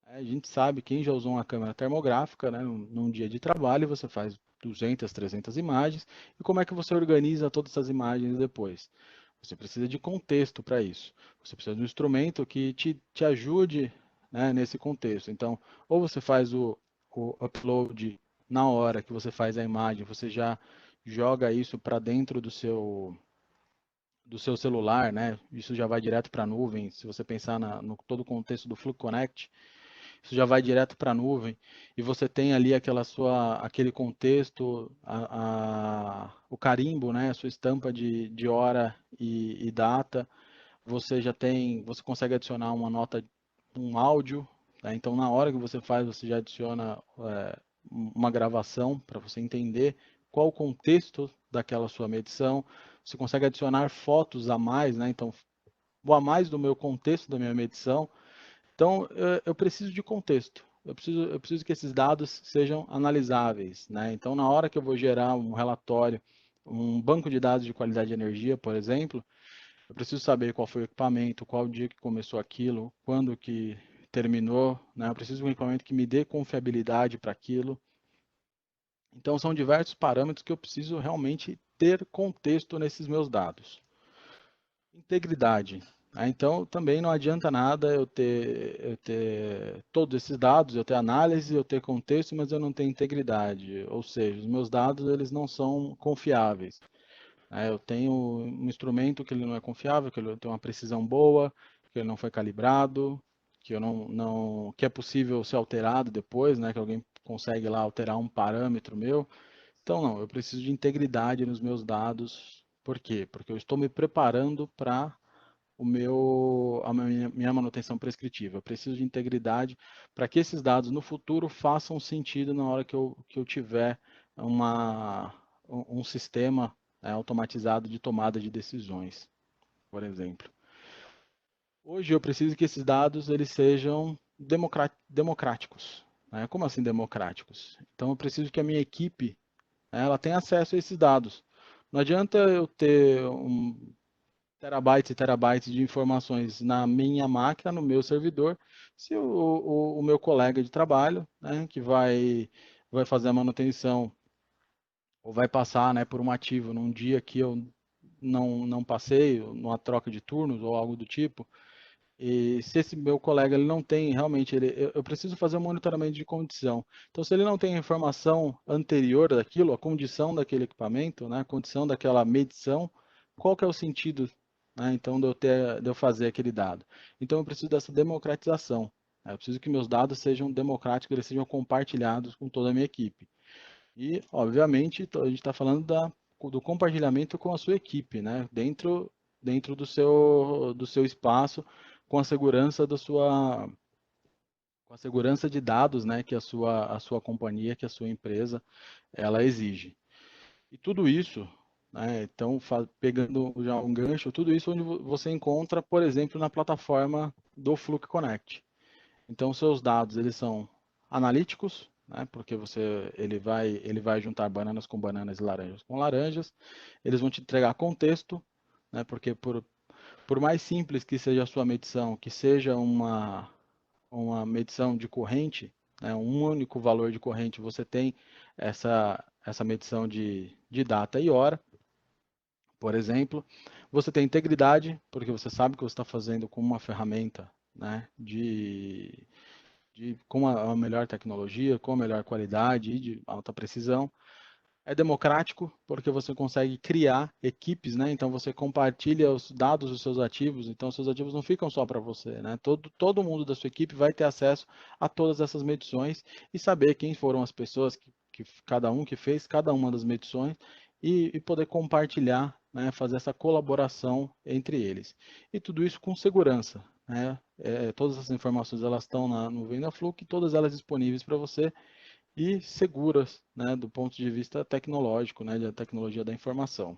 A gente sabe, quem já usou uma câmera termográfica, né, num dia de trabalho, você faz 200, 300 imagens, e como é que você organiza todas essas imagens depois? Você precisa de contexto para isso. Você precisa de um instrumento que te ajude, né, nesse contexto. Então, ou você faz o upload na hora que você faz a imagem, você já joga isso para dentro do seu celular, né? Isso já vai direto para a nuvem. Se você pensar no todo o contexto do Fluke Connect, isso já vai direto para a nuvem e você tem ali aquele contexto, o carimbo, né? A sua estampa de hora e data. Você consegue adicionar uma nota, um áudio. Né? Então, na hora que você faz, você já adiciona uma gravação para você entender qual o contexto daquela sua medição. você consegue adicionar fotos a mais, né? Então, a mais do meu contexto da minha medição. Então, eu preciso de contexto. Eu preciso que esses dados sejam analisáveis, né? Então, na hora que eu vou gerar um relatório, um banco de dados de qualidade de energia, por exemplo, eu preciso saber qual foi o equipamento, qual dia que começou aquilo, quando que terminou, né? Eu preciso de um equipamento que me dê confiabilidade para aquilo. Então, são diversos parâmetros que eu preciso realmente ter contexto nesses meus dados. Integridade. Então, também não adianta nada eu ter todos esses dados, eu ter análise, eu ter contexto, mas eu não ter integridade. Ou seja, os meus dados eles não são confiáveis. Eu tenho um instrumento que ele não é confiável, que ele tem uma precisão boa, que ele não foi calibrado, que eu que é possível ser alterado depois, né, que alguém consegue lá alterar um parâmetro meu. Então, não, eu preciso de integridade nos meus dados. Por quê? Porque eu estou me preparando para a minha manutenção prescritiva. Eu preciso de integridade para que esses dados no futuro façam sentido na hora que eu tiver um sistema, né, automatizado de tomada de decisões, por exemplo. Hoje eu preciso que esses dados eles sejam democráticos. Né? Como assim democráticos? Então eu preciso que a minha equipe, né, ela tenha acesso a esses dados. Não adianta eu ter terabytes e terabytes de informações na minha máquina, no meu servidor, se o meu colega de trabalho, né, que vai fazer a manutenção ou vai passar, né, por um ativo num dia que eu não passei, numa troca de turnos ou algo do tipo, e se esse meu colega ele não tem realmente, eu preciso fazer um monitoramento de condição. Então, se ele não tem a informação anterior daquilo, a condição daquele equipamento, né, a condição daquela medição, qual que é o sentido, né, então de eu fazer aquele dado? Então, eu preciso dessa democratização. Né, eu preciso que meus dados sejam democráticos, eles sejam compartilhados com toda a minha equipe. E, obviamente, a gente está falando do compartilhamento com a sua equipe, né? Dentro do seu espaço, com a segurança com a segurança de dados, né? Que a sua companhia, que a sua empresa, ela exige. E tudo isso, né? Então, pegando já um gancho, tudo isso onde você encontra, por exemplo, na plataforma do Fluke Connect. Então, seus dados, eles são analíticos, né, porque ele vai juntar bananas com bananas e laranjas com laranjas. Eles vão te entregar contexto, né, porque por mais simples que seja a sua medição, que seja uma medição de corrente, né, um único valor de corrente, você tem essa medição de data e hora, por exemplo. Você tem integridade, porque você sabe que você está fazendo com uma ferramenta, né, com a melhor tecnologia, com a melhor qualidade e de alta precisão. É democrático, porque você consegue criar equipes, né? Então você compartilha os dados dos seus ativos, então os seus ativos não ficam só para você, né? Todo mundo da sua equipe vai ter acesso a todas essas medições e saber quem foram as pessoas que cada um que fez cada uma das medições e poder compartilhar, né? Fazer essa colaboração entre eles. E tudo isso com segurança, né? Todas essas informações elas estão na nuvem da Fluke, todas elas disponíveis para você e seguras, né, do ponto de vista tecnológico, né, da tecnologia da informação.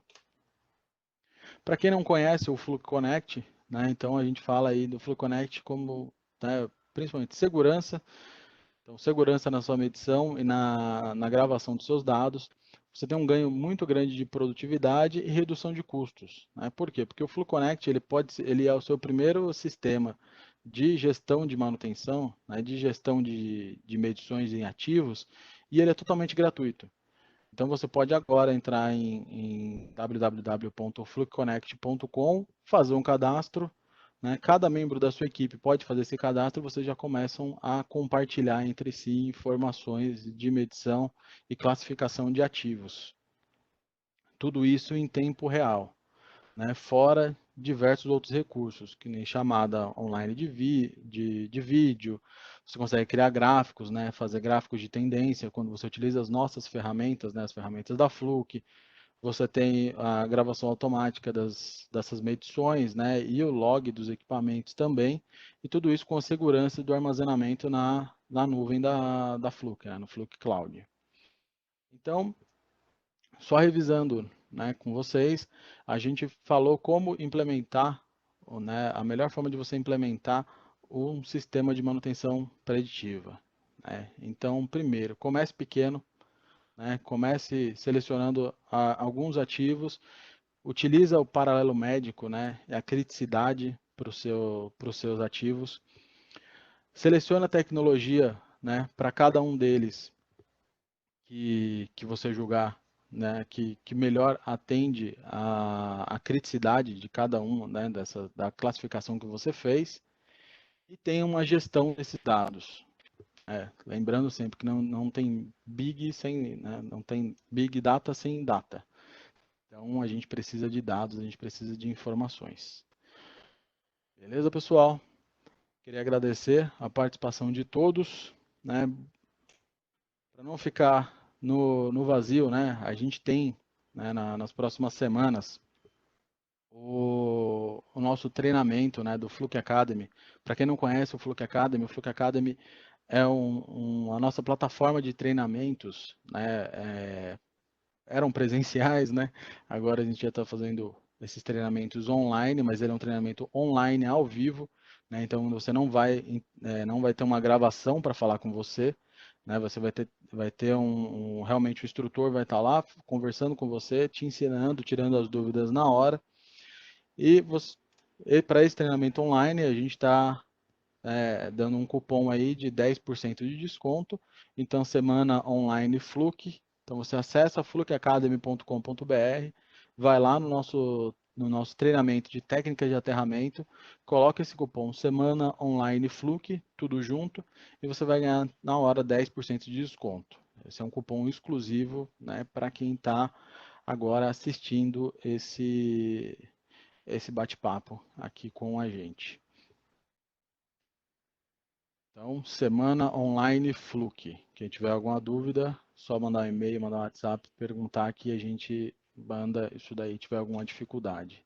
Para quem não conhece o Fluke Connect, né, então a gente fala aí do Fluke Connect como, né, principalmente segurança, então segurança na sua medição e na gravação dos seus dados. Você tem um ganho muito grande de produtividade e redução de custos. Né? Por quê? Porque o Fluke Connect ele é o seu primeiro sistema de gestão de manutenção, né, de gestão de medições em ativos, e ele é totalmente gratuito. Então você pode agora entrar em www.fluconnect.com, fazer um cadastro, né? Cada membro da sua equipe pode fazer esse cadastro e vocês já começam a compartilhar entre si informações de medição e classificação de ativos. Tudo isso em tempo real, né? Fora diversos outros recursos, que nem chamada online de vídeo, você consegue criar gráficos, né? Fazer gráficos de tendência quando você utiliza as nossas ferramentas, né? As ferramentas da Fluke. Você tem a gravação automática dessas medições, né? E o log dos equipamentos também, e tudo isso com a segurança do armazenamento na nuvem da Fluke, né? No Fluke Cloud. Então, só revisando, né, com vocês, a gente falou como implementar, né, a melhor forma de você implementar um sistema de manutenção preditiva, né? Então, primeiro, comece pequeno, né, comece selecionando alguns ativos, utiliza o paralelo médico, né, a criticidade para os seus ativos, seleciona a tecnologia, né, para cada um deles que você julgar, né, que melhor atende a criticidade de cada um, né, da classificação que você fez, e tem uma gestão desses dados. Lembrando sempre que não tem big sem, né, não tem big data sem data. Então a gente precisa de dados, a gente precisa de informações. Beleza, pessoal? Queria agradecer a participação de todos, né? Para não ficar no vazio, né? A gente tem, né, nas próximas semanas o nosso treinamento, né, do Fluke Academy. Para quem não conhece o Fluke Academy é a nossa plataforma de treinamentos, né? Eram presenciais, né? Agora a gente já está fazendo esses treinamentos online, mas ele é um treinamento online ao vivo, né? Então você não vai ter uma gravação para falar com você, né? Você vai ter realmente o instrutor vai estar lá conversando com você, te ensinando, tirando as dúvidas na hora. E para esse treinamento online a gente está dando um cupom aí de 10% de desconto. Então, semana online Fluke. Então, você acessa flukeacademy.com.br, vai lá no nosso treinamento de técnicas de aterramento, coloca esse cupom semana online Fluke, tudo junto, e você vai ganhar na hora 10% de desconto. Esse é um cupom exclusivo, né, para quem está agora assistindo esse bate-papo aqui com a gente. Então, semana online Fluke. Quem tiver alguma dúvida, só mandar um e-mail, mandar um WhatsApp, perguntar que a gente manda isso daí, tiver alguma dificuldade.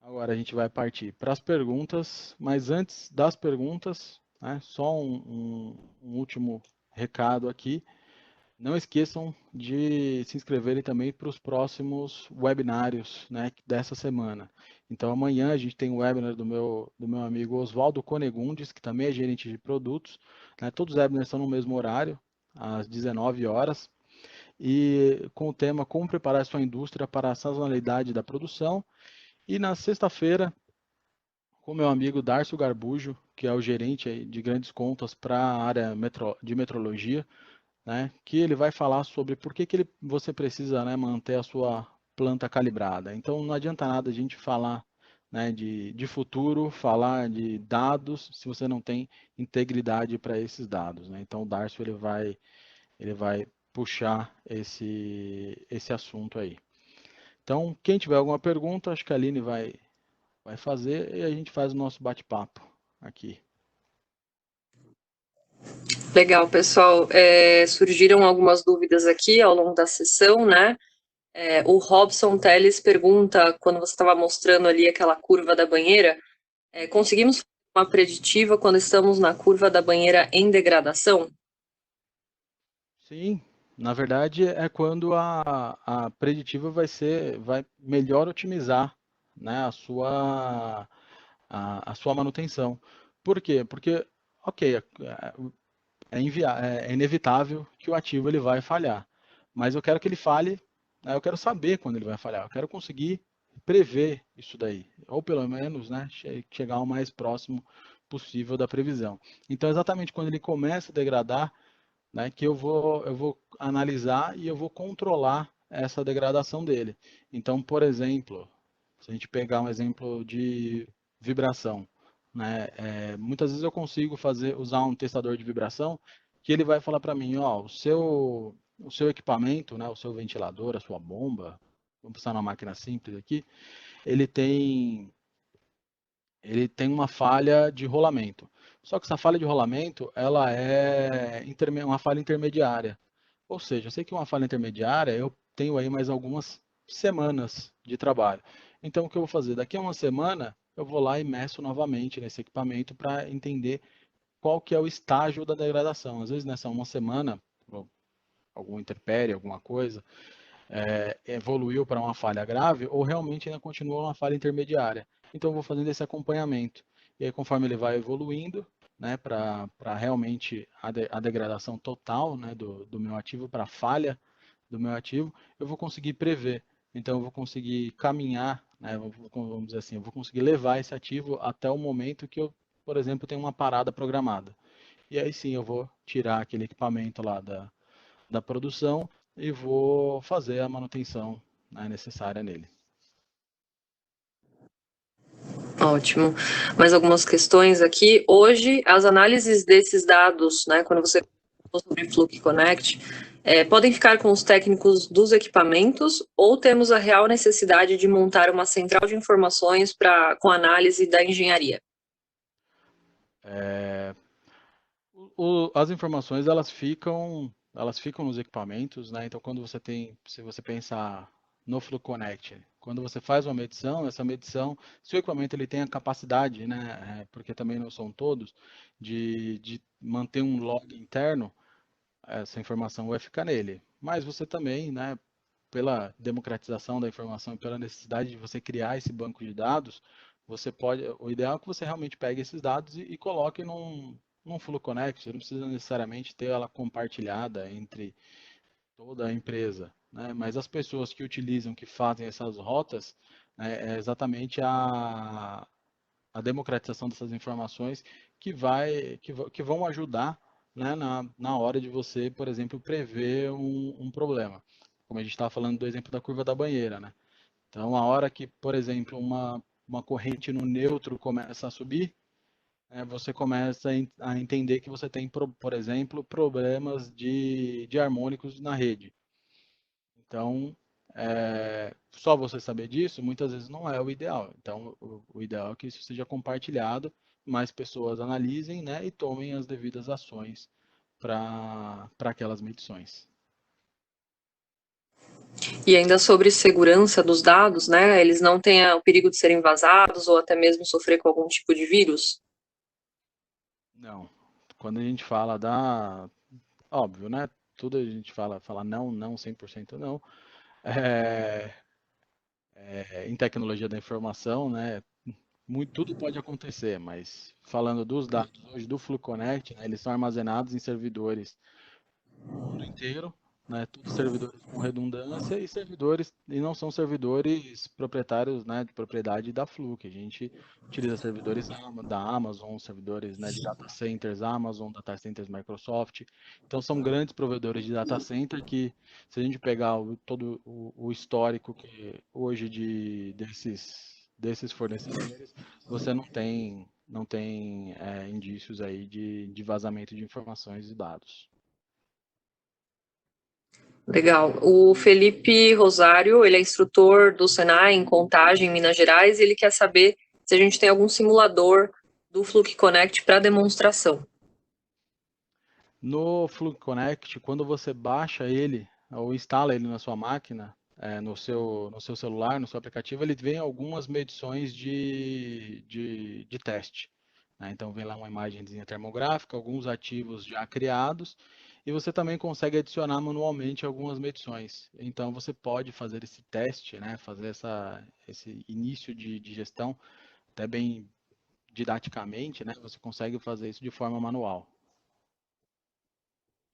Agora a gente vai partir para as perguntas, mas antes das perguntas, né, só um último recado aqui. Não esqueçam de se inscreverem também para os próximos webinários, né, dessa semana. Então, amanhã a gente tem um webinar do meu amigo Oswaldo Conegundes, que também é gerente de produtos. Né, todos os webinars são no mesmo horário, às 19 horas, e com o tema Como preparar sua indústria para a sazonalidade da produção. E na sexta-feira, com o meu amigo Darcio Garbujo, que é o gerente de grandes contas para a área de metrologia, né, que ele vai falar sobre por que você precisa, né, manter a sua planta calibrada. Então, não adianta nada a gente falar, né, de futuro, falar de dados, se você não tem integridade para esses dados. Né? Então, o Darcio ele vai puxar esse assunto aí. Então, quem tiver alguma pergunta, acho que a Aline vai fazer e a gente faz o nosso bate-papo aqui. Legal, pessoal. Surgiram algumas dúvidas aqui ao longo da sessão, né? O Robson Teles pergunta, quando você estava mostrando ali aquela curva da banheira, conseguimos fazer uma preditiva quando estamos na curva da banheira em degradação? Sim, na verdade é quando a preditiva vai melhor otimizar, né, a sua manutenção. Por quê? Porque, ok, é inevitável que o ativo ele vai falhar, mas eu quero que ele falhe, né, eu quero saber quando ele vai falhar, eu quero conseguir prever isso daí, ou pelo menos, né, chegar o mais próximo possível da previsão. Então, exatamente quando ele começa a degradar, né, que eu vou analisar e eu vou controlar essa degradação dele. Então, por exemplo, se a gente pegar um exemplo de vibração, né, muitas vezes eu consigo usar um testador de vibração que ele vai falar para mim, ó, o seu equipamento, né, o seu ventilador, a sua bomba, vamos pensar numa máquina simples aqui, ele tem uma falha de rolamento. Só que essa falha de rolamento, ela é uma falha intermediária. Ou seja, eu sei que uma falha intermediária, eu tenho aí mais algumas semanas de trabalho. Então, o que eu vou fazer? Daqui a uma semana, eu vou lá e meço novamente nesse equipamento para entender qual que é o estágio da degradação. Às vezes, nessa uma semana, algum interpérie, alguma coisa, evoluiu para uma falha grave ou realmente ainda continua uma falha intermediária. Então eu vou fazendo esse acompanhamento. E aí conforme ele vai evoluindo, né, para realmente a degradação total, né, do meu ativo, para a falha do meu ativo, eu vou conseguir prever. Então eu vou conseguir caminhar, né, vamos dizer assim, eu vou conseguir levar esse ativo até o momento que eu, por exemplo, tenho uma parada programada. E aí sim eu vou tirar aquele equipamento lá da produção e vou fazer a manutenção, né, necessária nele. Ótimo. Mais algumas questões aqui. Hoje, as análises desses dados, né, quando você falou sobre Fluke Connect, podem ficar com os técnicos dos equipamentos ou temos a real necessidade de montar uma central de informações com análise da engenharia? As informações elas ficam nos equipamentos, né? Então quando se você pensar no FluConnect, quando você faz uma medição, essa medição, se o equipamento ele tem a capacidade, né? Porque também não são todos, de manter um log interno, essa informação vai ficar nele. Mas você também, né? Pela democratização da informação e pela necessidade de você criar esse banco de dados, o ideal é que você realmente pegue esses dados e coloque num Flow Connect, você não precisa necessariamente ter ela compartilhada entre toda a empresa, né? Mas as pessoas que utilizam, que fazem essas rotas, né, é exatamente a democratização dessas informações que vão ajudar, né, na hora de você, por exemplo, prever um problema. Como a gente estava falando do exemplo da curva da banheira, né? Então, a hora que, por exemplo, uma corrente no neutro começa a subir, você começa a entender que você tem, por exemplo, problemas de harmônicos na rede. Então, só você saber disso, muitas vezes não é o ideal. Então, o ideal é que isso seja compartilhado, mais pessoas analisem, né, e tomem as devidas ações para aquelas medições. E ainda sobre segurança dos dados, né? Eles não têm o perigo de serem vazados ou até mesmo sofrer com algum tipo de vírus? Não. Quando a gente fala óbvio, né? Tudo a gente fala não, não, 100% não. É, em tecnologia da informação, né? Tudo pode acontecer, mas falando dos dados hoje do FluConnect, né, eles são armazenados em servidores no mundo inteiro, né, todos servidores com redundância e não são servidores proprietários, né, de propriedade da Fluke. A gente utiliza servidores da Amazon, servidores, né, de data centers Amazon, data centers Microsoft. Então são grandes provedores de data center que, se a gente pegar todo o histórico que hoje desses fornecedores, você não tem indícios aí de vazamento de informações e dados. Legal. O Felipe Rosário, ele é instrutor do Senai em Contagem, em Minas Gerais, e ele quer saber se a gente tem algum simulador do Fluke Connect para demonstração. No Flux Connect, quando você baixa ele ou instala ele na sua máquina, no seu celular, no seu aplicativo, ele vem algumas medições de teste, né? Então vem lá uma imagenzinha termográfica, alguns ativos já criados, e você também consegue adicionar manualmente algumas medições. Então você pode fazer esse teste, né? Fazer esse início de gestão até bem didaticamente, né? Você consegue fazer isso de forma manual.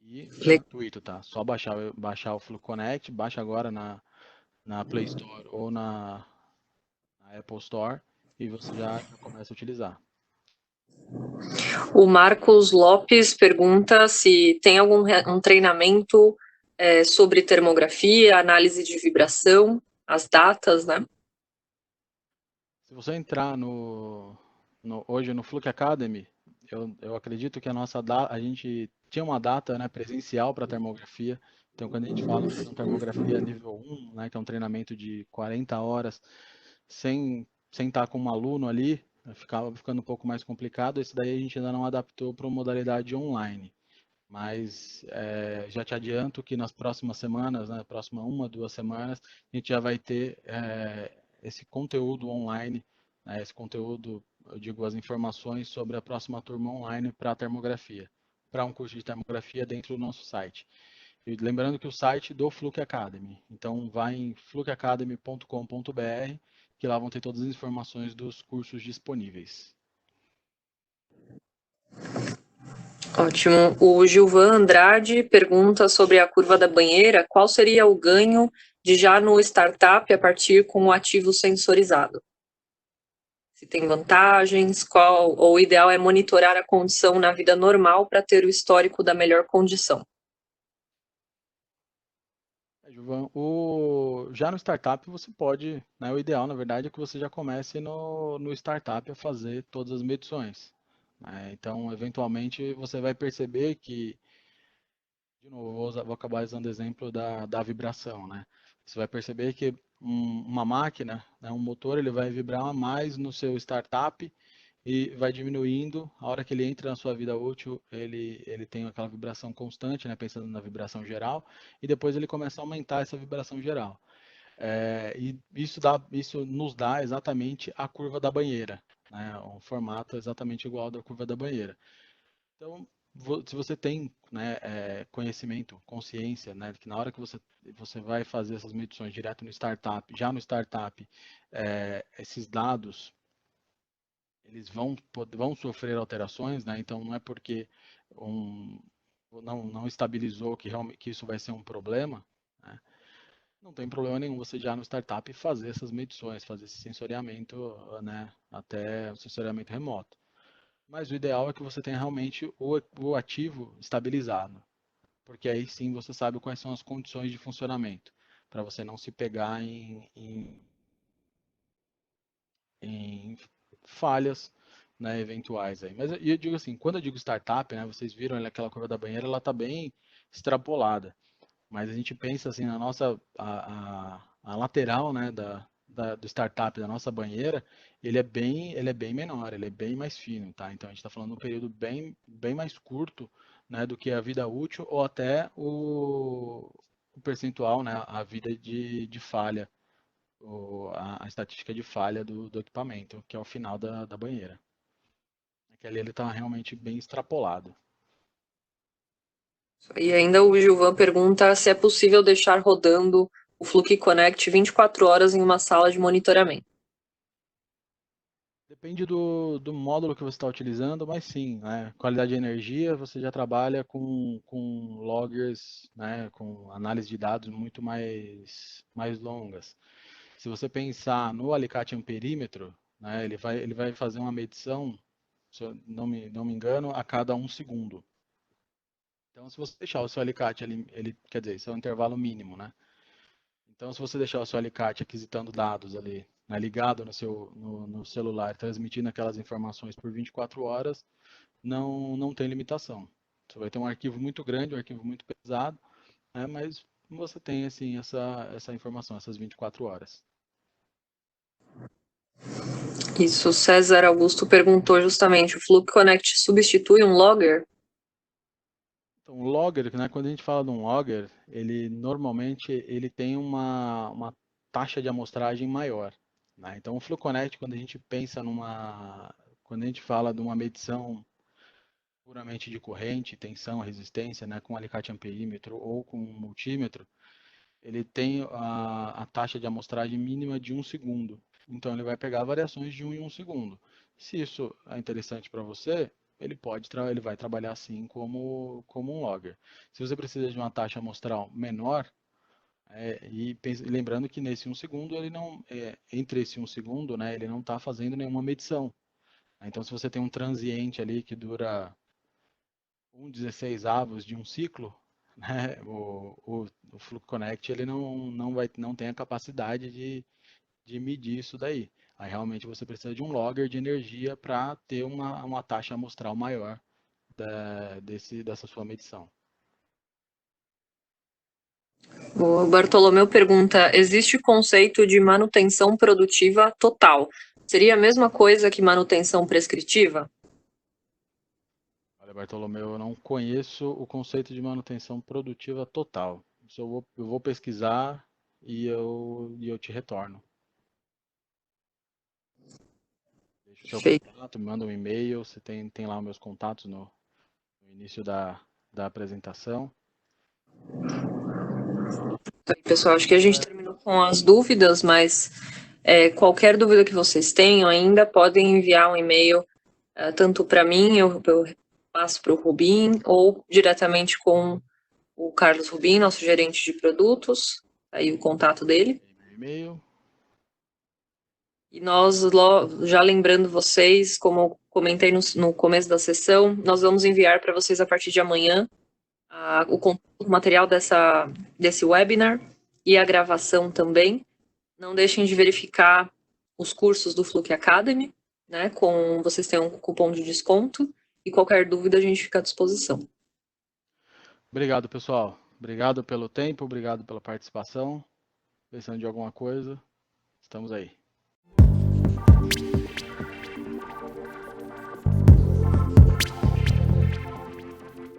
E gratuito, tá? Só baixar o FluConnect, baixa agora na Play Store ou na Apple Store e você já começa a utilizar. O Marcos Lopes pergunta se tem algum um treinamento sobre termografia, análise de vibração, as datas, né? Se você entrar hoje no Fluke Academy, eu acredito que a gente tinha uma data, né, presencial para termografia. Então, quando a gente fala fazer uma termografia nível 1, né, que é um treinamento de 40 horas, sem estar com um aluno ali, ficava ficando um pouco mais complicado. Esse daí a gente ainda não adaptou para uma modalidade online. Mas já te adianto que nas próximas semanas, né, próxima 1, 2 semanas, a gente já vai ter esse conteúdo online, né, esse conteúdo, eu digo, as informações sobre a próxima turma online para termografia, para um curso de termografia dentro do nosso site. E lembrando que o site do Fluke Academy. Então vai em flukeacademy.com.br, que lá vão ter todas as informações dos cursos disponíveis. Ótimo. O Gilvan Andrade pergunta sobre a curva da banheira, qual seria o ganho de já no startup a partir com o ativo sensorizado? Se tem vantagens, qual, ou o ideal é monitorar a condição na vida normal para ter o histórico da melhor condição. Gilvan, já no startup você pode, né, o ideal na verdade é que você já comece no startup a fazer todas as medições, né? Então, eventualmente você vai perceber que, de novo, vou acabar usando o exemplo da vibração, né? Você vai perceber que uma máquina, né, um motor, ele vai vibrar mais no seu startup e vai diminuindo. A hora que ele entra na sua vida útil, ele tem aquela vibração constante, né, pensando na vibração geral, e depois ele começa a aumentar essa vibração geral. E isso nos dá exatamente a curva da banheira, né, um formato exatamente igual ao da curva da banheira. Então, se você tem, né, conhecimento, consciência, né, que na hora que você vai fazer essas medições direto no startup, já no startup, esses dados eles vão sofrer alterações, né? Então não é porque um, não estabilizou que isso vai ser um problema, né? Não tem problema nenhum você já no startup fazer essas medições, fazer esse sensoriamento, né? Até o sensoriamento remoto. Mas o ideal é que você tenha realmente o ativo estabilizado, porque aí sim você sabe quais são as condições de funcionamento, para você não se pegar em falhas, né, eventuais aí. Mas eu digo assim, quando eu digo startup, né, vocês viram aquela curva da banheira, ela está bem extrapolada. Mas a gente pensa assim na nossa a lateral, né, do startup da nossa banheira, ele é bem menor, ele é bem mais fino, tá? Então a gente está falando de um período bem mais curto, né, do que a vida útil ou até o percentual, né, a vida de falha a estatística de falha do equipamento, que é o final da banheira. Que ali ele está realmente bem extrapolado. E ainda o Gilvan pergunta se é possível deixar rodando o Fluke Connect 24 horas em uma sala de monitoramento. Depende do módulo que você está utilizando, mas sim, né? Qualidade de energia, você já trabalha com loggers, né? Com análise de dados muito mais longas. Se você pensar no alicate amperímetro, né? Ele vai fazer uma medição, se eu não me engano, a cada 1 segundo. Então, se você deixar o seu alicate, quer dizer, isso é um intervalo mínimo, né? Então, se você deixar o seu alicate aquisitando dados ali, né, ligado no celular, transmitindo aquelas informações por 24 horas, não tem limitação. Você vai ter um arquivo muito grande, um arquivo muito pesado, né, mas você tem assim, essa informação, essas 24 horas. Isso, César Augusto perguntou justamente, o Fluke Connect substitui um logger? Então, o logger, né, quando a gente fala de um logger, ele normalmente ele tem uma taxa de amostragem maior, né? Então, o FluConnect, quando a gente fala de uma medição puramente de corrente, tensão, resistência, né, com alicate amperímetro ou com multímetro, ele tem a taxa de amostragem mínima de 1 segundo. Então ele vai pegar variações de 1 em 1 segundo. Se isso é interessante para você, ele vai trabalhar assim como um logger. Se você precisa de uma taxa amostral menor, lembrando que nesse 1 segundo ele não, entre esse 1 segundo, né, ele não está fazendo nenhuma medição. Então se você tem um transiente ali que dura 1/16 de um ciclo, né, o Fluke Connect ele não tem a capacidade de medir isso daí. Aí realmente você precisa de um logger de energia para ter uma taxa amostral maior dessa sua medição. O Bartolomeu pergunta, existe conceito de manutenção produtiva total? Seria a mesma coisa que manutenção prescritiva? Olha, Bartolomeu, eu não conheço o conceito de manutenção produtiva total. Isso eu vou pesquisar e eu te retorno. Deixa o seu Perfeito. contato, me manda um e-mail, você tem lá os meus contatos no início da apresentação. Então, pessoal, acho que a gente terminou com as dúvidas, mas qualquer dúvida que vocês tenham ainda, podem enviar um e-mail tanto para mim, eu passo para o Rubim, ou diretamente com o Carlos Rubim, nosso gerente de produtos, aí o contato dele. E-mail. E nós, já lembrando vocês, como eu comentei no começo da sessão, nós vamos enviar para vocês a partir de amanhã o material desse webinar e a gravação também. Não deixem de verificar os cursos do Fluke Academy, né? Vocês têm um cupom de desconto e qualquer dúvida a gente fica à disposição. Obrigado, pessoal. Obrigado pelo tempo, obrigado pela participação. Precisando de alguma coisa, estamos aí.